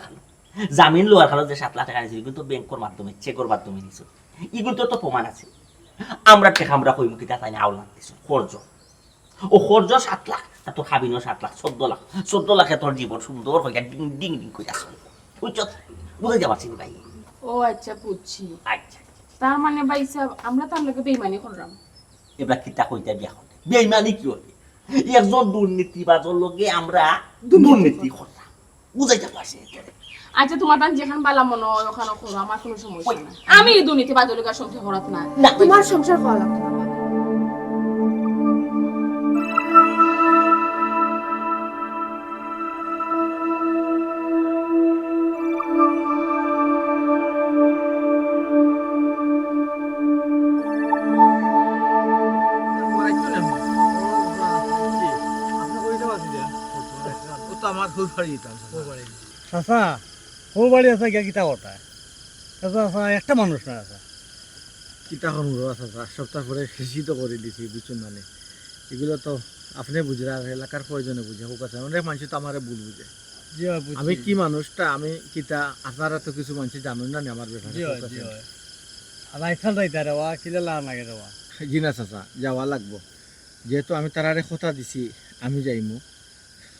খালো যে 7 লাখ টাকা দিছি কিন্তু ব্যাংকের মাধ্যমে চেকের মাধ্যমে দিছো এগুলো তো প্রমাণ আছে আমরা টাকা আমরা কই মুখে তাই না আওলাদ দিছো খরচ ও খরচ 7 লাখ আর তো খাবিনো 7 লাখ 14 লাখে তোর জীবন সুন্দর হয়ে ডিং ডিং ডিং করে আসবে বুঝছো বুঝে যাবার চিনি ভাই ও আচ্ছা বুঝছি আচ্ছা তার মানে ভাই সাহেব আমরা তার লগে বেইমানি করলাম এবার কিতা কইতা বিয়া করতে বেইমানি কি হবে একজন দুর্নীতিবাজের লগে আমরা দুর্নীতি করলাম বুঝাইতে পারছি আচ্ছা তোমার তান যেখানে বালা মনে হয় ওখানে করো আমার কোনো সমস্যা না আমি এই দুর্নীতি বাদলিকার সংখ্যা করাত না তোমার সংসার করা লাগতো না আমার ফুল ফাড়ি দিতাম চাচা ও বাড়ি আছে গিয়া কিতা কথা চাচা একটা মানুষ না আছে কিতা করবো চাচা সপ্তাহ পরে শেষই তো করে দিছি বুঝছেন মানে এগুলো তো আপনি বুঝরা এলাকার প্রয়োজনে বুঝে হোক আছে অনেক মানুষ তো আমার ভুল বুঝে আমি কি মানুষটা আমি কিতা আপনারা তো কিছু মানুষ জানেন না আমার ব্যাপারে আর আইসাল যাইতা রেওয়া কিলে লাগান লাগে রেওয়া জি না চাচা যাওয়া লাগবো যেহেতু আমি তারারে কথা দিছি আমি যাইমু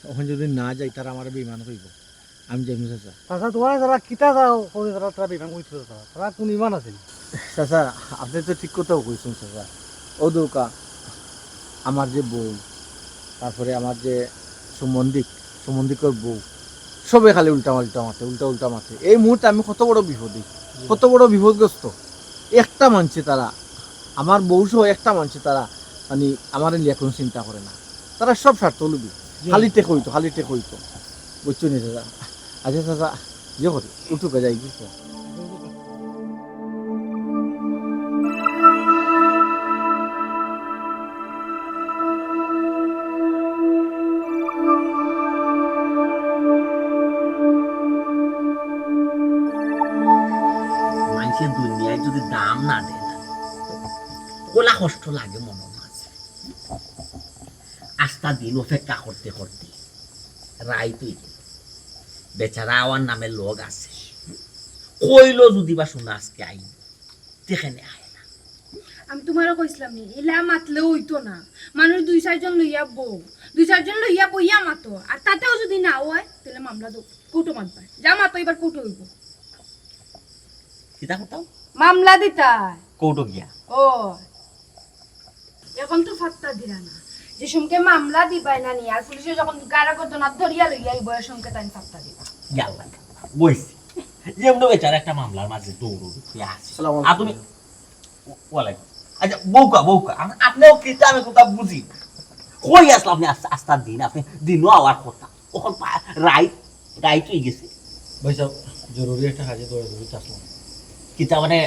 ওখানে যদি না যাই তারা আমার বিমান হইব আমি যাইমু চাচা চাচা তোমার যারা কিতা যাও করে যারা তারা বিমান করতে তারা কোন ইমান আছে চাচা আপনি তো ঠিক কথাও কইছেন চাচা ও দৌকা আমার যে বউ তারপরে আমার যে সম্বন্ধিকর বউ সবে খালি উল্টা মাথে এই মুহূর্তে আমি কত বড় বিপদগ্রস্ত একটা মানছে তারা আমার বউ সহ একটা মানছে তারা মানে আমার লিয়া কোনো চিন্তা করে না তারা সব স্বার্থ লুবি খালিতে কইতো বুঝছো নি চাচা আচ্ছা চাচা যে করি উঠুকে যাই কি মানুষের দুনিয়ায় যদি দাম না দেয় না কোলা কষ্ট লাগে মনের মাঝে আস্তা দিন অপেক্ষা করতে করতে রায় তুই বেচারা আমার নামে লোক আছে কইলো যদি বা শোনা আজকে আইন সেখানে আয় না আমি তোমারও কইছিলাম নি ইলা মাতলেও হইতো না মানুষ 2-4 লইয়া বউ 2-4 লইয়া বইয়া মাতো আর তাতেও যদি না হয় তাহলে মামলা দো কোটো মাতবা যা মাতো এবার কোটো হইব কিতা কোথাও মামলা দিতা কৌটো গিয়া ও এখন তো ফাত্তা দিলা না যে সমকে মামলা দিবাই না নি আর পুলিশে যখন গাড়া করতো না ধরিয়া লইয়া এই বয়স সমকে তাই ফাত্তা দিবা ইয়াল্লা বইছি যেমন বেচারা একটা মামলার মাঝে দৌড় তুই আসি আর তুমি ওয়ালাইকুম আচ্ছা বউকা আপনিও কিতা আমি কোথা বুঝি কই আসলে আপনি আস্তার দিন আপনি দিনও আওয়ার কথা ওখান রাইট হয়ে গেছে ভাই সাহেব জরুরি একটা কাজে দৌড়ে আসলাম কিতা মানে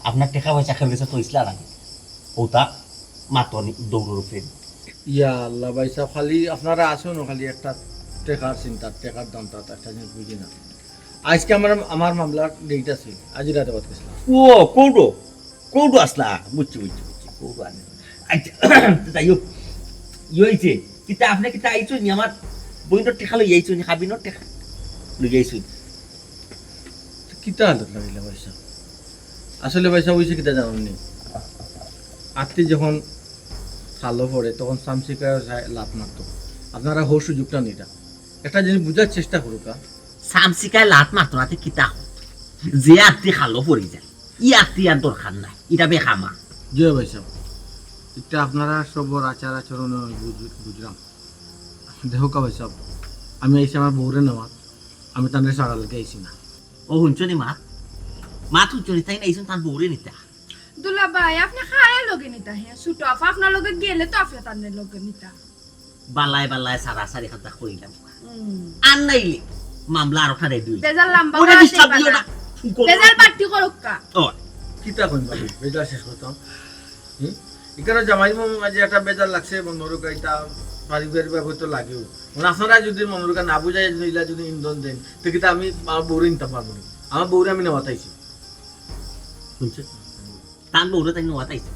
আপনার টাকা পয়সা খেলে গেছে তো ইসলাম আগে ওটা মাত্র দৌড়ের উপরে ইয়া আল্লাহ ভাই সাহেব খালি আপনারা আসুন খালি একটা টেকার চিন্তা টেকার দামটা একটা জিনিস বুঝি না আজকে আমার মামলার ডেট আছে আজ রাতে বাদ গেছিলাম ও কৌটো আসলা বুঝছি কৌটো আনে আচ্ছা তাই ইয়েছে কিতা আপনি কিতা আইছো নি আমার বইনোর টেকা লই আইছো নি খাবিনোর টেকা লই আইছো কিতা হালত লাগিলে ভাই সাহেব আসলে ভাই সাহেব হয়েছে কিতা জানেননি আত্মীয় যখন খালো পড়ে তখন সামসিকায় লাভ মারতো আপনারা হোর সুযোগটা নিটা একটা জিনিস বুঝার চেষ্টা করুক সামসিকায় লাত মাত্র নাতে কিতা যে আত্মি খালো পড়ি যায় ই আত্মি আর দরকার নাই এটা বেখামা জয় ভাই সাহেব এটা আপনারা সবর আচার আচরণ বুঝলাম দেখো কা ভাই সাহেব আমি আইসি আমার বউরে নেওয়া, আমি তাদের সারালকে আইসি না। ও শুনছনি মা, মা শুনছনি তাই না এইসব তার বউরে নিতা। দুলা ভাই আপনি খায় লগে নিতা হে ছোট আপা আপনার লগে গেলে তো আপনি তার লগে নিতা বালায় বালায় সারাসারি কথা কইলাম। আর নাইলে মামলা আরো খারে দুই বেজাল লম্বা ওরে ডিস্টার্ব দিও না। বেজাল বাড়তি করুকা ও কিতা কইন বাবু বেজার শেষ করতাম। এখানে জামাই মাঝে একটা বেজার লাগছে মনোরকা, এটা পারিবারিক ভাবে তো লাগেও। মানে আপনারা যদি মনোরকা না বুঝাই নিলা যদি ইন্ধন দেন তো কিন্তু আমি আমার বউরে নিতে পারবো না। আমার বউরে আমি নেওয়া তাইছি। শুনছো তার বউরে তাই নেওয়া তাইছে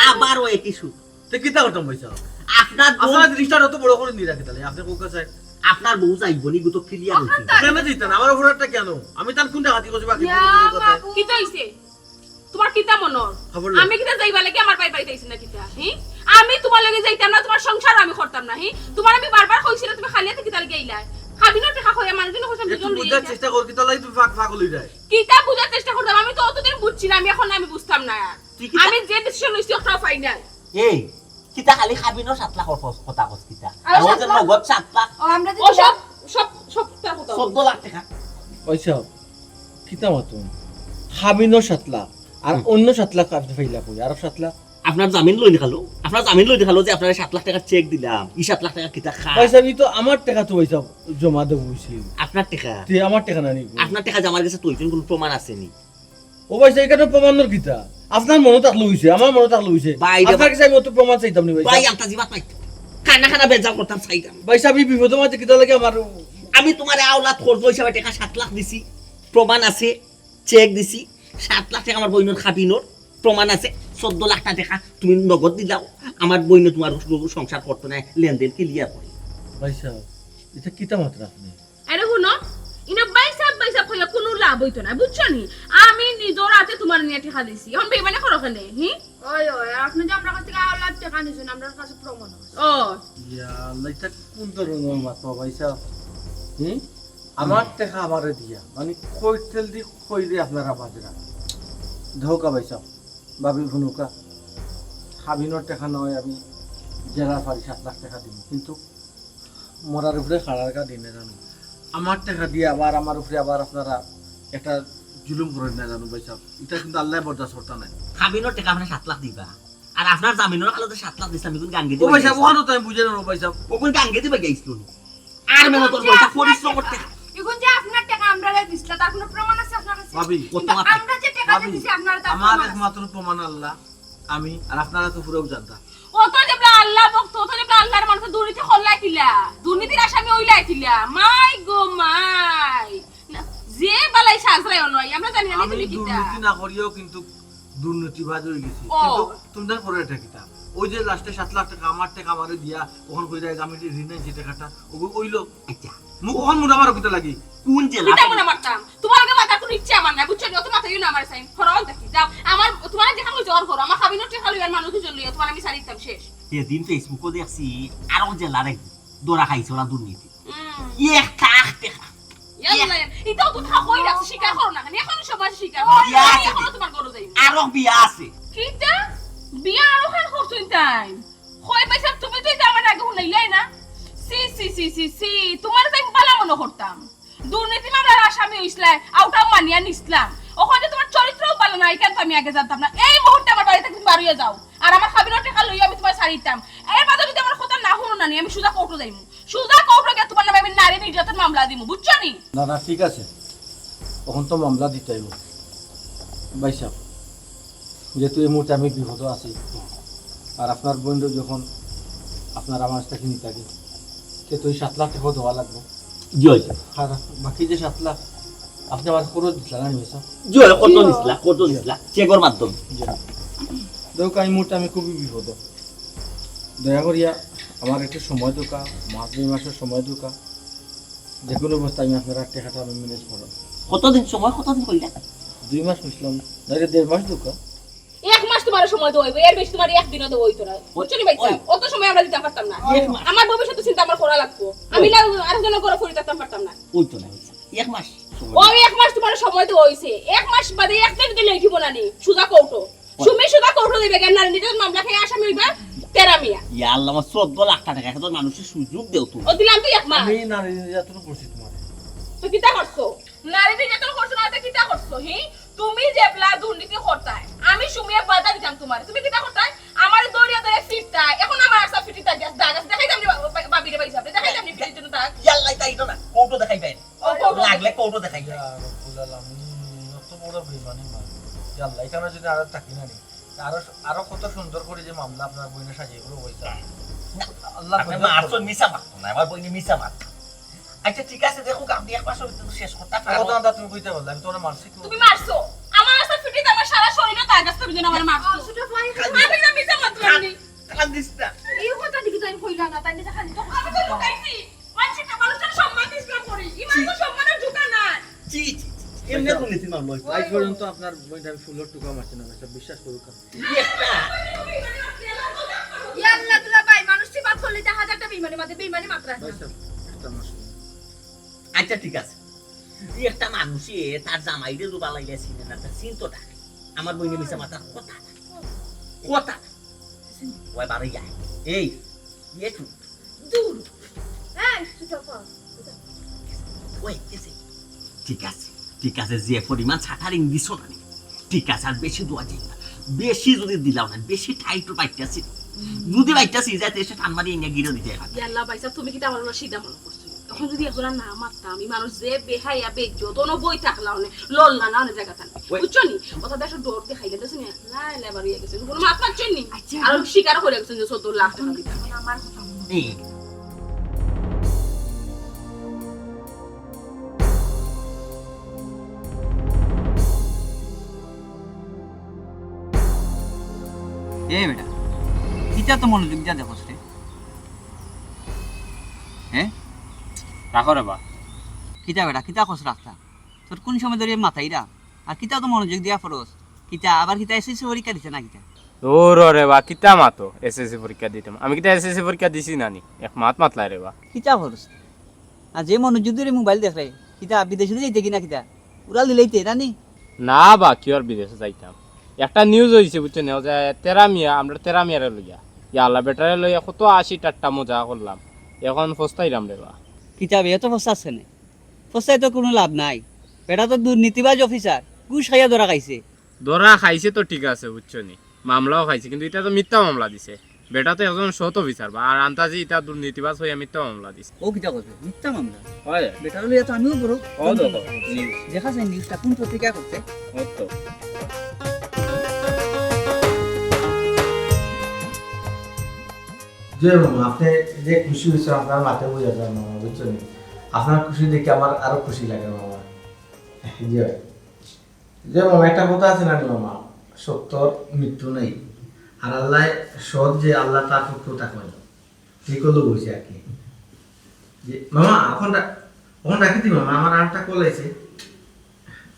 আবার ও একই সুর। তো কিতা করতাম পয়সা আপনার বউ আপনারা জিনিসটা অত বড় করে নিয়ে রাখি তাহলে আপনি কোকা চাই আপনার বউ যাইব নি গুতো ক্লিয়ার হইছে। কেন দিতেন আমার উপরটা কেন? আমি তার কোনটা হাতি করছি বাকি কিতা হইছে তোমার কিতা মনর? খবর আমি কিতা যাইবা লাগি আমার বাই বাড়িতে আইছি না কিতা? আমি তোমার লাগি যাইতাম না, তোমার সংসার আমি করতাম না। তোমার আমি বারবার কইছিলাম তুমি খালি হাতে কিতা লাগি আইলা? খাবি না টাকা কইয়া মানুষ দিন কইতাম দুজন লইয়া বুঝার চেষ্টা কর, কিতা লাগি তুই পাগল হই যায়। কিতা বুঝার চেষ্টা করতাম, আমি তো অতদিন বুঝছি না, আমি এখন আমি বুঝতাম না। আমি যে ডিসিশন লইছি ওটা ফাইনাল। এই কিতা খালি খাবি না 7 লাখ কথা কস কিতা আর ও যে নগদ 7 লাখ ও আমরা ও সব সব সব তার কথা 14 লাখ টাকা পয়সা কিতা মতন খাবিনো 7 লাখ আর অন্য 7 লাখ আপনি ফাইলা কই আর 7 লাখ আপনার জামিন লই দেখালো, আপনার জামিন লই দেখালো যে আপনার 7 লাখ টাকা চেক দিলাম, এই 7 লাখ টাকা কিতা খা পয়সা তো আমার টাকা তো পয়সা জমা দেব হইছে। আপনার টাকা তে আমার টাকা না নি আপনার টাকা জমার কাছে তোইছেন কোন প্রমাণ আছে নি? ও পয়সা এখানে প্রমাণর কিতা আপনার মনে থাকলো হইছে, আমার মনে থাকলো হইছে। বাইরে আপনার কাছে আমি অত প্রমাণ চাইতাম নি ভাই পয়সা। আমতা জিবাত নাই খানা খানা বেজাল করতাম চাইতাম। পয়সা আমি বিপদ মাঝে কিতা লাগে আমার আমি তোমার আওলাদ খরচ হিসাবে টাকা 7 লাখ দিছি, প্রমাণ আছে, চেক দিছি 7 লাখ টাকা আমার বইনোর খাবিনোর প্রমাণ আছে। 14 লাখ টাকা তুমি নগদ দিলাও, আমার বইনো তোমার সংসার করতে নাই, লেনদেন ক্লিয়ার করে। পয়সা এটা কিতা মাত্রা আপনি আরে শুনো, ইনা বাইসা কইয়া কোনো লাভ হইতো না, বুঝছো নি? আমি নিজের হাতে তোমার নিয়ে টাকা দিছি, এখন বেমানে করো কেন? ওই ওই আপনি যে আমরা কাছ থেকে আওলাদ টাকা নিছেন আমরা কাছে প্রমাণ আছে ও ইয়া আল্লাহ এটা কোন ধরনের মাত্রা পয়সা? আমার টাকা আমারে দিয়া মানে কই তেল দি কই দি আপনারা বাজরা ধোকা পয়সা ভাবি ভুনুকা খাবিনোর টাকা নয় আমি জেলা পারি 7 লাখ টাকা দিব, কিন্তু মরার উপরে খাড়ার কা দিনে জানো আমার টাকা দিয়ে আবার আমার উপরে আবার আপনারা একটা জুলুম করে না জানো পয়সা। এটা কিন্তু আল্লাহ বরদাস্ত করতে নাই। খাবিনোর টাকা আপনার 7 লাখ দিবা আর আপনার জামিনের আলো 7 লাখ দিছি, আমি কোন গান গেতে ও পয়সা ওখানে তো আমি বুঝে না পয়সা ও কোন গান গেতে গেছিল আর মেনো তোর পয়সা পরিশ্রম করতে এখন যে আপনার টাকা আমরা দিছলা তার কোনো প্রমাণ আছে আপনার কাছে? ভাবি কিন্তু আমরা যে টাকা দিছি আপনারা তার আমার প্রমাণ আছে? একমাত্র প্রমাণ আল্লাহ, আমি আর আপনারা তো পুরো জানতা। ও তো যে আল্লাহ ভক্ত, ও তো যে আল্লাহর মানুষ দুর্নীতি হল্লাই কিলা, দুর্নীতির আসামি হইলাই কিলা। মাই গো মাই, যে বালাই সাজরাই নয় আমরা জানি না আমি তুমি কিটা। দুর্নীতি না করিও কিন্তু দুর্নীতিবাজ হয়ে গেছি। ও। কিন্তু তোমরা করে এটা কিতা ওই যে লাস্টে 7 লাখ টাকা আমার টাকা আমারে দিয়া ওখান কই যায় আমি ঋণ যে টাকাটা ওইলো আচ্ছা মুখ ওখান মুড় আমার কিতা লাগি কোন জেলা কিটা মনে মারতাম তোমার আগে মাথা কোনো ইচ্ছা আমার না, বুঝছো? অত মাথায় না আমার সাইন ফরল দেখি যাও আমার তোমার যেখানে জ্বর করো আমার খাবিনো টাকা লইয়ার মানুষ দুজন লইয়া তোমার আমি সারিতাম শেষ। এদিন ফেসবুকে দেখছি আরো জেলার এক দোরা খাইছে ওরা দুর্নীতি 1 লাখ টাকা। ইয়াল্লা এটাও তো থাক হই রাখছি, স্বীকার করো না, এখন সবাই স্বীকার করো। ইয়া আছে। এখন তোমার গরো যাই আরো বিয়া আছে। কিটা বিয়া আরো খান করছুন তাই কই পয়সা তুমি তো আমার আগে শুনাইলাই না? সি সি সি সি সি তোমার তাই বালা মনে করতাম দুর্নীতি মামলার আসামি হইছলাই আউটাও মানিয়া নিছলাম, ওখানে তোমার চরিত্রও ভালো না, কেন আমি আগে জানতাম না। এই মুহূর্তে আমার বাড়িতে তুমি বাড়িয়ে যাও আর আমার খাবিনোর টাকা লইয়া আমি তোমার ছাড়িতাম। এর মাঝে যদি আমার কথা না শুনো না নি আমি সুজা কোর্টে যাইমু, সুজা কোর্টে গিয়ে তোমার নামে আমি নারী নির্যাতন মামলা দিমু, বুঝছো নি? না না ঠিক আছে তখন তো মামলা দিতে হইব ভাই সাহেব, যেহেতু এই মুহূর্তে আমি বিপদ আছি আর আপনার বন্ধু যখন আপনার আমার কাছে নিতে থাকে সে তো ওই 7 লাখ টাকা দেওয়া লাগবে। জয় আর বাকি যে 7 লাখ আপনি আমার করে দিচ্ছেন না নিমেষা জয় কত দিছলা চেকর মাধ্যমে দেখো এই মুহূর্তে আমি খুবই বিপদ, দয়া করিয়া আমার একটু সময় দোকা মাস 2 মাসের সময় দোকা, যে কোনো অবস্থায় আমি আপনার টাকাটা আমি ম্যানেজ করো। কতদিন সময় কতদিন কইলা? 2 মাস বুঝলাম না 1.5 মাস দোকা। এক মাস তোমার সময় দেবো, এর বেশি তোমার একদিনও দেবো হইতো না, বুঝছো নি ভাই? অত সময় আমরা দিতে পারতাম না, আমার ভবিষ্যৎ চিন্তা আমার করা লাগতো, আমি না আরেকজনের করে করে থাকতে পারতাম না। ওই তো না 1 মাস ওই 1 মাস তোমার সময় দেবো হইছে, 1 মাস বাদে একদিন দিলে লিখিব না নি সুজা কৌটো, সুমি সুজা কৌটো দিবে কেন? নারী নির্যাতন মামলা খেয়ে আসামি হইবা তেরা মিয়া ইয়া আল্লাহ আমার 14 লাখ টাকা এখন মানুষের সুযোগ দেও তুমি ও দিলাম তুই এক মাস আমি নারী নির্যাতন করছি তোমার তো কিতা করছো নারী নির্যাতন করছো না তো কিতা করছো হি তুমি যেবলা দুর্নীতি করতাই আমি সুমিয়ে বাধা দিতাম তোমার তুমি কিতা করতাই আমার দরিয়া দরে ফিরতাই এখন আমার আসা ফিরতা যাস দাগাস দেখাইতাম নি বাবিরে বাড়ি যাবে দেখাইতাম নি ফিরির জন্য থাক ইয়াল্লাই তাই তো না কৌটো দেখাইবেন ও কৌটো লাগলে কৌটো দেখাইবেন ইয়া রব্বুল আলামিন অত বড় বেইমানি মা আল্লাহ এখানে যদি আরো থাকি না নি আরো কত সুন্দর করে যে মামলা আপনার বইনে সাজিয়ে গুলো হইছে আল্লাহ আপনি মারছো মিছা মারতো না আমার বইনি মিছা মারতো আচ্ছা ঠিক আছে দেখো আপনি এক মাস হইতে শেষ করতে পারো কত আন্দা তুমি কইতে বললা আমি তোমার মারছি কি তুমি মারছো আমার আসা ফিরতে আমার সারা শরীরে দাগাস তুমি যেন আমার মারছো ছোট ভাই আমি না মিছা মারতো আমি কান দিস না এই কথা দিকে তাই কইলা না তাই না খালি তো আমি তো লুকাইছি মানছি না মানুষের সম্মান দিছিলাম করি ইমান তো সম্মানের ঝুঁকা না জি জি এমনি দুর্নীতি মামলা হইছে আজ পর্যন্ত আপনার বইটা আমি ফুলের টুকা মারছি না ভাই বিশ্বাস করুক একটা ইয়াল্লা দুলা ভাই মানুষ সিবাত করলে 1000টা বেইমানি মাত্রা ভাই সাহেব একটা মাস আচ্ছা ঠিক আছে তুই একটা মানুষে তার জামাইরে জোবা লাইলে চিনে না তার চিন্তটা আমার বইনে মিশা মাতার কথা কথা ওই বাড়ি যায় এই একটু দূর এই ছোট ভাই ওই কেসে ঠিক আছে যে পরিমাণ ছাটারিং দিছ না ঠিক আছে আর বেশি দোয়া যাই না বেশি যদি দিলাম না বেশি টাইট বাইটাছি যদি বাইটাছি যাতে এসে টান মারি এনে গিরে দিতে হয় ইয়াল্লাহ ভাই সাহেব তুমি কি আমার সিধা মনে করছো এখন যদি একজন না মারতাম আমি মানুষ যে বেহাইয়া বেজ্জত ono বই থাকলা অনে লল্লা না অনেক জায়গা থাকবে বুঝছো নি কথা দেশ দৌড় দেখাইলে দেশ নি না লেবার ইয়ে গেছে কোনো মাছ পাচ্ছেন নি আর শিকার করে গেছেন যে 14 লাখ টাকা দিতে আমার কথা এই এ বেটা কিতা তো মনোযোগ দিয়া দেখোস রে হ্যাঁ রাখো রে বা কিতা বেটা কিতা খোঁজ রাখতা তোর কোন সময় ধরে মাথাইরা আর কিতা তো মনোযোগ দিয়া ফরস কিতা আবার কিতা এসএসসি পরীক্ষা দিছে না কিতা ওর রে বা কিতা মাতো এসএসসি পরীক্ষা দিতাম আমি কিতা এসএসসি পরীক্ষা দিছি নানি এক মাত মাতলাই রে বা কিতা ফরস আর যে মনোযোগ ধরে মোবাইল দেখলে কিতা বিদেশে যাইতে কিনা কিতা উড়াল দিলেইতে নানি না বা কি আর বিদেশে যাইতাম একটা নিউজ হইছে বুঝছো না যে তেরা মিয়া আমরা তেরা মিয়ারে লইয়া ইয়াল্লা বেটারে লইয়া কত 80 টাট্টা মজা করলাম এখন ফস্তাইরাম রে বা কিতা বে তো ফসাচ্ছে না ফসাই তো কোনো লাভ নাই বেটা তো দুর্নীতিবাজ অফিসার ঘুষ খাইয়া ধরা খাইছে ধরা খাইছে তো ঠিক আছে বুঝছো নি মামলাও খাইছে কিন্তু এটা তো মিথ্যা মামলা দিছে বেটা তো একজন সৎ অফিসার বা আর আন্তাজি এটা দুর্নীতিবাজ হইয়া মিথ্যা মামলা দিছে ও কিতা করবে মিথ্যা মামলা হয় বেটার লইয়া তো আমিও বড় ও দেখো নিউজ দেখা যায় নিউজটা কোন পত্রিকা করছে তো যে মামা আপনি যে খুশি হয়েছে আপনার মাঠে বোঝা যায় মামা বুঝছেন আপনার খুশি দেখে আমার আরো খুশি লাগে মামা যে যে মামা একটা কথা আছে না মামা সত্যর মৃত্যু নেই আর আল্লাহ সৎ যে আল্লাহ তার পক্ষ থাকেন ঠিক হলো বলছে আর কি যে মামা এখন রাখি দি মামা আমার আরেকটা কল আছে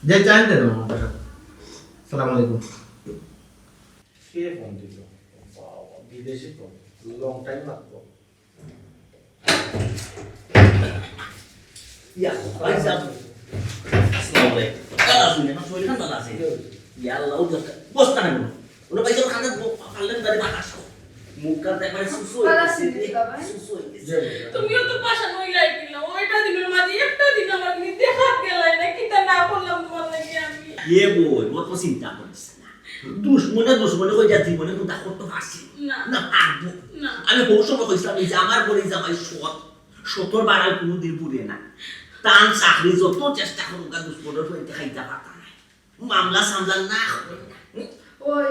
যে চাইন দেন মামা আসসালামু আলাইকুম কে ফোন দিল বিদেশি phone long time ago. Ya, Raisa. Selamat. Kalau sudah nak sulit kan tak nasi. Ya Allah udah bos tangan dulu. Udah pakai jalan kanan kalian dari batas. Muka tak pada susu. Susu. তুমিও তো পাশা নইলাই কিনা ওইটা দিনের মাঝে একটা দিন আমার নিতে হাত গেলাই না কিতা না করলাম তোমার লাগি আমি Ye boy, buat kau cinta kau. দুশ্মনে কই যা জীবনে তো তা করতে পারছি না পারবো আমি বহু সময় কইছিলাম এই যে আমার বলি যে আমার সতর বাড়াল কোনো দিন পুরে না তান চাকরি যত চেষ্টা করুক দুশ্মনের হইতে খাইতে পারতাম না মামলা সামলা না ওই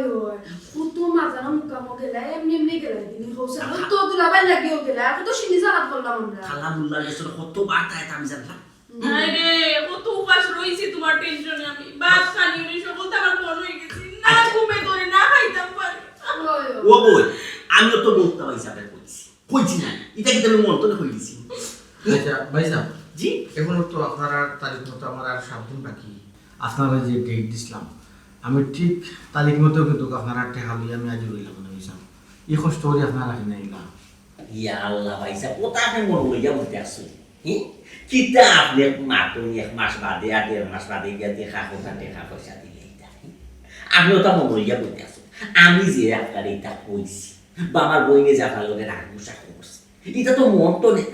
কত মাজানা মুকামো গেলা এমনি গেলা দিন হোসা তো দুলা ভাই লাগিও গেলা কত সিনি জানাত করলাম আমরা খালা মুল্লা গেছে কত বার্তা এটা আমি জানলাম আরে কত উপাস রইছি তোমার টেনশনে আমি বাস খানি উনি সকল তো আমার মন হয়ে গেছে না ঘুমে ধরে না খাইতাম পারি ও বই আমিও তো বলতে হিসাবে কইছি না এটা কি তুমি মন তো কই দিছি আচ্ছা ভাইজান জি এখন তো আপনার আর তারিখ মতো আমার আর 7 দিন বাকি আপনারা যে ডেট দিছিলাম আমি ঠিক তারিখ মতো কিন্তু আপনার আর টেকা লই আমি আজ রইলাম না ভাইজান এই কষ্ট করে আপনারা রাখি নাই না ইয়া আল্লাহ ভাইসা কোথা থেকে মন লইয়া বলতে আসছো কিতা আপনি মাত্র এক মাস বাদে আর 1.5 মাস বাদে গিয়া দেখা কথা দেখা পয়সা দিলে এটা আপনি ওটা মন লইয়া বলতে আসছো আমি যে আপনার এটা কইছি বা আমার বইনে যে আপনার লোকের রাগ গুসা করছে এটা তো মন তো নেই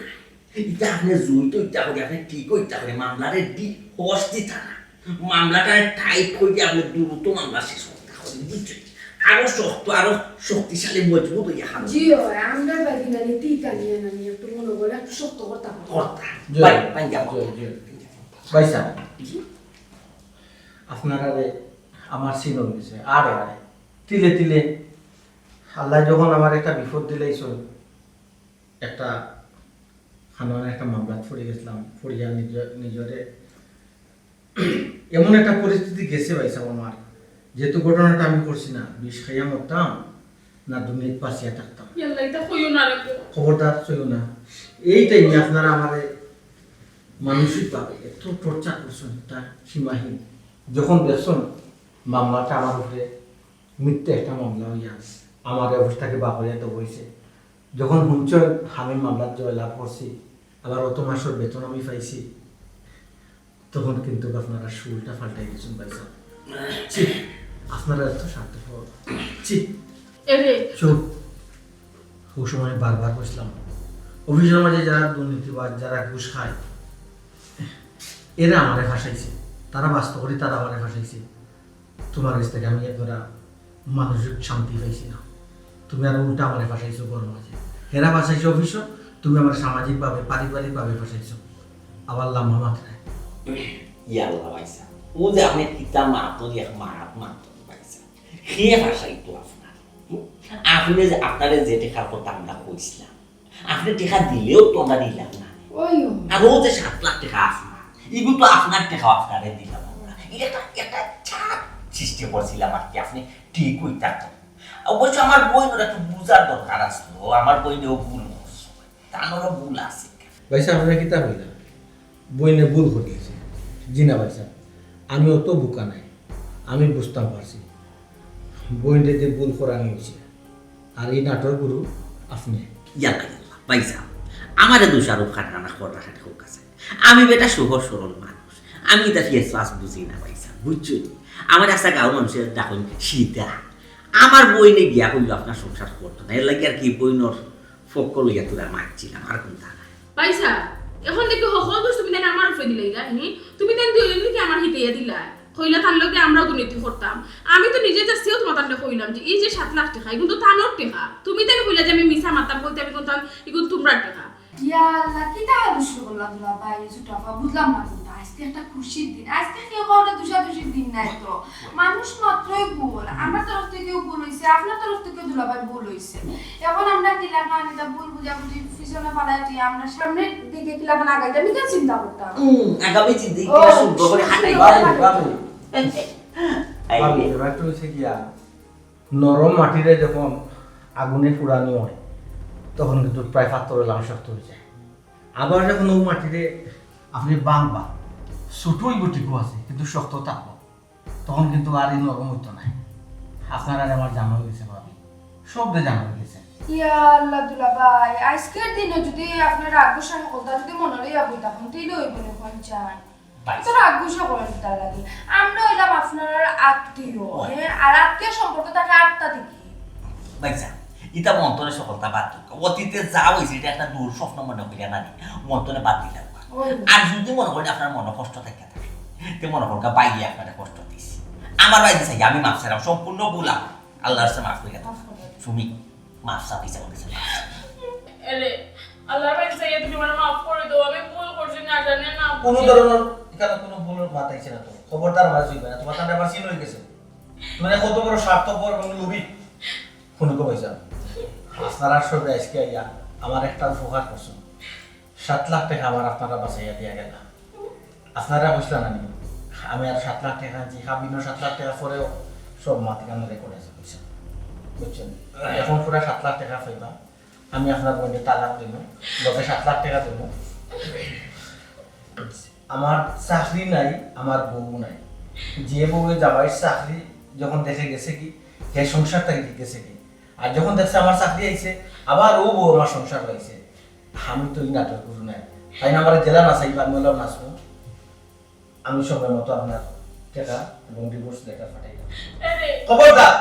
এটা আপনি জুই তো ইচ্ছা করে আপনি ঠিক ইচ্ছা করে মামলারে দি হস্তি থানা মামলাটা টাইট করে আপনি দ্রুত মামলা শেষ করতে হবে বুঝছেন আরো শক্ত আরো শক্তিশালী মজবুত হইয়া হারো জি হয় আমরা বাকি না নীতি কানিয়া না নিয়ে একটু মনে করে একটু শক্ত করতে হবে কর্তা জি। ভাই ভাই যাবো পয়সা আপনারা আমার সিন হয়েছে আরে আরে তিলে তিলে আল্লাহ যখন আমার একটা বিপদ দিলেইছিল একটা খানোয়ার একটা মামলা পড়ে গেছিলাম পড়িয়া নিজরে এমন একটা পরিস্থিতি গেছে ভাইসাব আমার যেহেতু ঘটনাটা আমি করছি না বিষ খাইয়া মরতাম না দুনিয়ায় পাশিয়া থাকতাম ইয়াল্লা এটা কইও না রে খবরদার চইও না এই টাইমে আপনারা আমারে মানসিকভাবে এত টর্চার করছেন তা সীমাহীন যখন দেখছেন মামলাটা আমার উপরে মিথ্যে একটা মামলা হইয়া আমার অবস্থাকে বাপরিয়া তো হয়েছে যখন শুনছেন আমি মামলার জয়লাভ করছি আবার অত মাসের বেতন আমি পাইছি তখন কিন্তু আপনারা সুরটা ফাল্টাই দিয়েছেন পয়সা আপনারা এত স্বার্থপর ছি এরে চুপ ও সময় বারবার বসলাম অফিসের মাঝে যারা দুর্নীতিবাদ যারা ঘুষ খায় এরা আমারে ফাঁসাইছে তারা বাস্তব করে তারা আমারে ফাঁসাইছে তোমার কাছ থেকে আমি একবার মানসিক শান্তি পাইছি না তুমি আর উল্টা আমারে ফাঁসাইছো গরম মাঝে এরা ফাঁসাইছো অফিসও তুমি আমার সামাজিকভাবে পারিবারিকভাবে ফাঁসাইছো আবার লাম্বা মাত্রায় ইয়াল্লা ভাইসা ও যে আপনি কিতা মাতো এক মারাত মাতো ভাইসা খেয়ে ভাষাই তো আপনার আপনি যে আপনারে যে টেকার কথা আমরা কইছিলাম আপনি টেকা দিলেও তো আমরা দিলাম না ওই আর ও যে 7 লাখ টাকা আপনার এগুলো তো আপনার টাকা আপনারে দিলাম আমরা এটা একটা চাপ সৃষ্টি করছিলাম আর কি আপনি ঠিক হইতা তো অবশ্য আমার বইনের একটু বুঝার দরকার আসলো আমার বইনেও ভুল করছো তারও ভুল আছে ভাইসা আপনারা কিতা হইলা বইনে ভুল ঘটিয়েছে জি না ভাইসা আমি অত বোকা নাই আমি বুঝতাম পারছি বইনে যে ভুল করা নিয়েছে আর এই নাটক গুরু আপনি ইয়াল্লা ইয়াল্লা ভাইসা আমারে দোষারোপ খাটানা করা খাটি হোক আছে আমি বেটা সহজ সরল মানুষ আমি এটা ফিয়াস ফাস বুঝি না ভাইসা বুঝছো আমার একটা গাঁও মানুষের ডাকুন সীতা আমার বইনে গিয়া কইল আপনার সংসার করতো না এর লাগে আর কি বইনর ফক্কর লইয়া তোরা মারছিলাম আর কোনটা পয়সা এখন দেখি সকল দোষ তুমি দেন আমার উপরে দিলাই গা তুমি দেন দুই কি আমার হিটিয়ে দিলা কইলা তার লগে আমরা দুর্নীতি করতাম আমি তো নিজে যাচ্ছিও তোমার তান্ডে কইলাম যে এই যে 7 লাখ টাকা কিন্তু তানোর টাকা তুমি দেন কইলা যে আমি মিছা মারতাম কইতে আমি কোনতাম এগুলো তোমরা টাকা ইয়াল্লা কি টাকা দুষ্য করলাম দুলা ভাই ছোটাফা বুঝলাম না কিন্তু আজকে একটা খুশির দিন আজকে কেউ কাউকে দুষাদুষির দিন নাই তো মানুষ মাত্রই ভুল আমার তরফ থেকেও ভুল হয়েছে আপনার তরফ থেকেও দুলা ভাই ভুল হয়েছে এখন আমরা কিলা কাহিনীটা ভুল বুঝাবুঝি পিছনে পালাই দিয়ে আমরা সামনের দিকে কিলা মানে আগাইতে আমি কেন চিন্তা করতাম আগামী চিন্তা ও, কি শুনবো করে হাঁটাই এবার তো হচ্ছে গিয়া নরম মাটিরে যখন আগুনে পুরানি হয় তখন কিন্তু প্রায় পাথর লাংশক্ত হয়ে যায় আবার যখন ও মাটিরে আপনি বাংবা ছোটই গুটিকু আছে কিন্তু শক্ত থাকবো তখন কিন্তু আর এই নরম হইতো নাই আপনার আর আমার জানা হয়ে গেছে ভাবি সব জানা হয়ে গেছে ইয়াল্লা দুলা ভাই আজকের দিনে যদি আপনার রাগগুসা সকলটা যদি মনে লইয়া বই তখন তাইলে ওই বলে পঞ্চান তো রাগগুসা করেন তার লাগে আমরা হইলাম আপনার আত্মীয় আর আত্মীয় সম্পর্ক তাকে আত্মা দেখি ভাইসা এটা মন্ত্রণে সকলটা বাদ দিল অতীতে যা হয়েছে এটা একটা দূর স্বপ্ন মনে করিয়া না মন্ত্রণে বাদ দিলাম আর যদি মনে করেন আপনার মনে কষ্ট থাকে তে মনে করেন বাইরে আপনার কষ্ট দিছি আমার বাইরে চাই আমি মাফ চাইলাম সম্পূর্ণ ভুল আমার আল্লাহর সাথে মাফ করে সুমি মাফ চাপিয়েছে বলেছে এরে আল্লাহর বাইরে চাই তুমি মানে মাফ করে দাও আমি ভুল করছি না জানেন না কোনো ধরনের এখানে কোনো ভুল মাথাইছে না তো খবরদার মাছ হইবে না তোমার তান্ডে আবার সিন হয়ে গেছে মানে কত বড় স্বার্থপর এবং লোভী ফোন করে পয়সা আপনারা সবে আজকে আইয়া আমার একটা উপকার করছেন 7 লাখ টাকা আমার আপনারা বাঁচাইয়া দিয়া গেল আপনারা বুঝলেন না আমি আর 7 লাখ টাকা আনছি হাবিনো 7 লাখ টাকা পরেও সব মাতিকানো রেকর্ড আছে বুঝছেন বুঝছেন এখন পুরা 7 লাখ টাকা পাইবা আমি আপনার বন্ধু তালাক দিব লোকে 7 লাখ টাকা দেবো আমার চাকরি নাই আমার বউ নাই যে বউ যাবাই চাকরি যখন দেখে গেছে কি হে সংসারটাকে গেছে কি আর যখন দেখছে আমার চাকরি আইছে আবার ও বউ আমার সংসার হয়েছে আমি তো এই নাটক করু নাই তাই না আমার জেলা নাচাই বা মেলাও নাচবো আমি সময় মতো আপনার টাকা এবং ডিভোর্স লেটার পাঠাইলাম খবরদার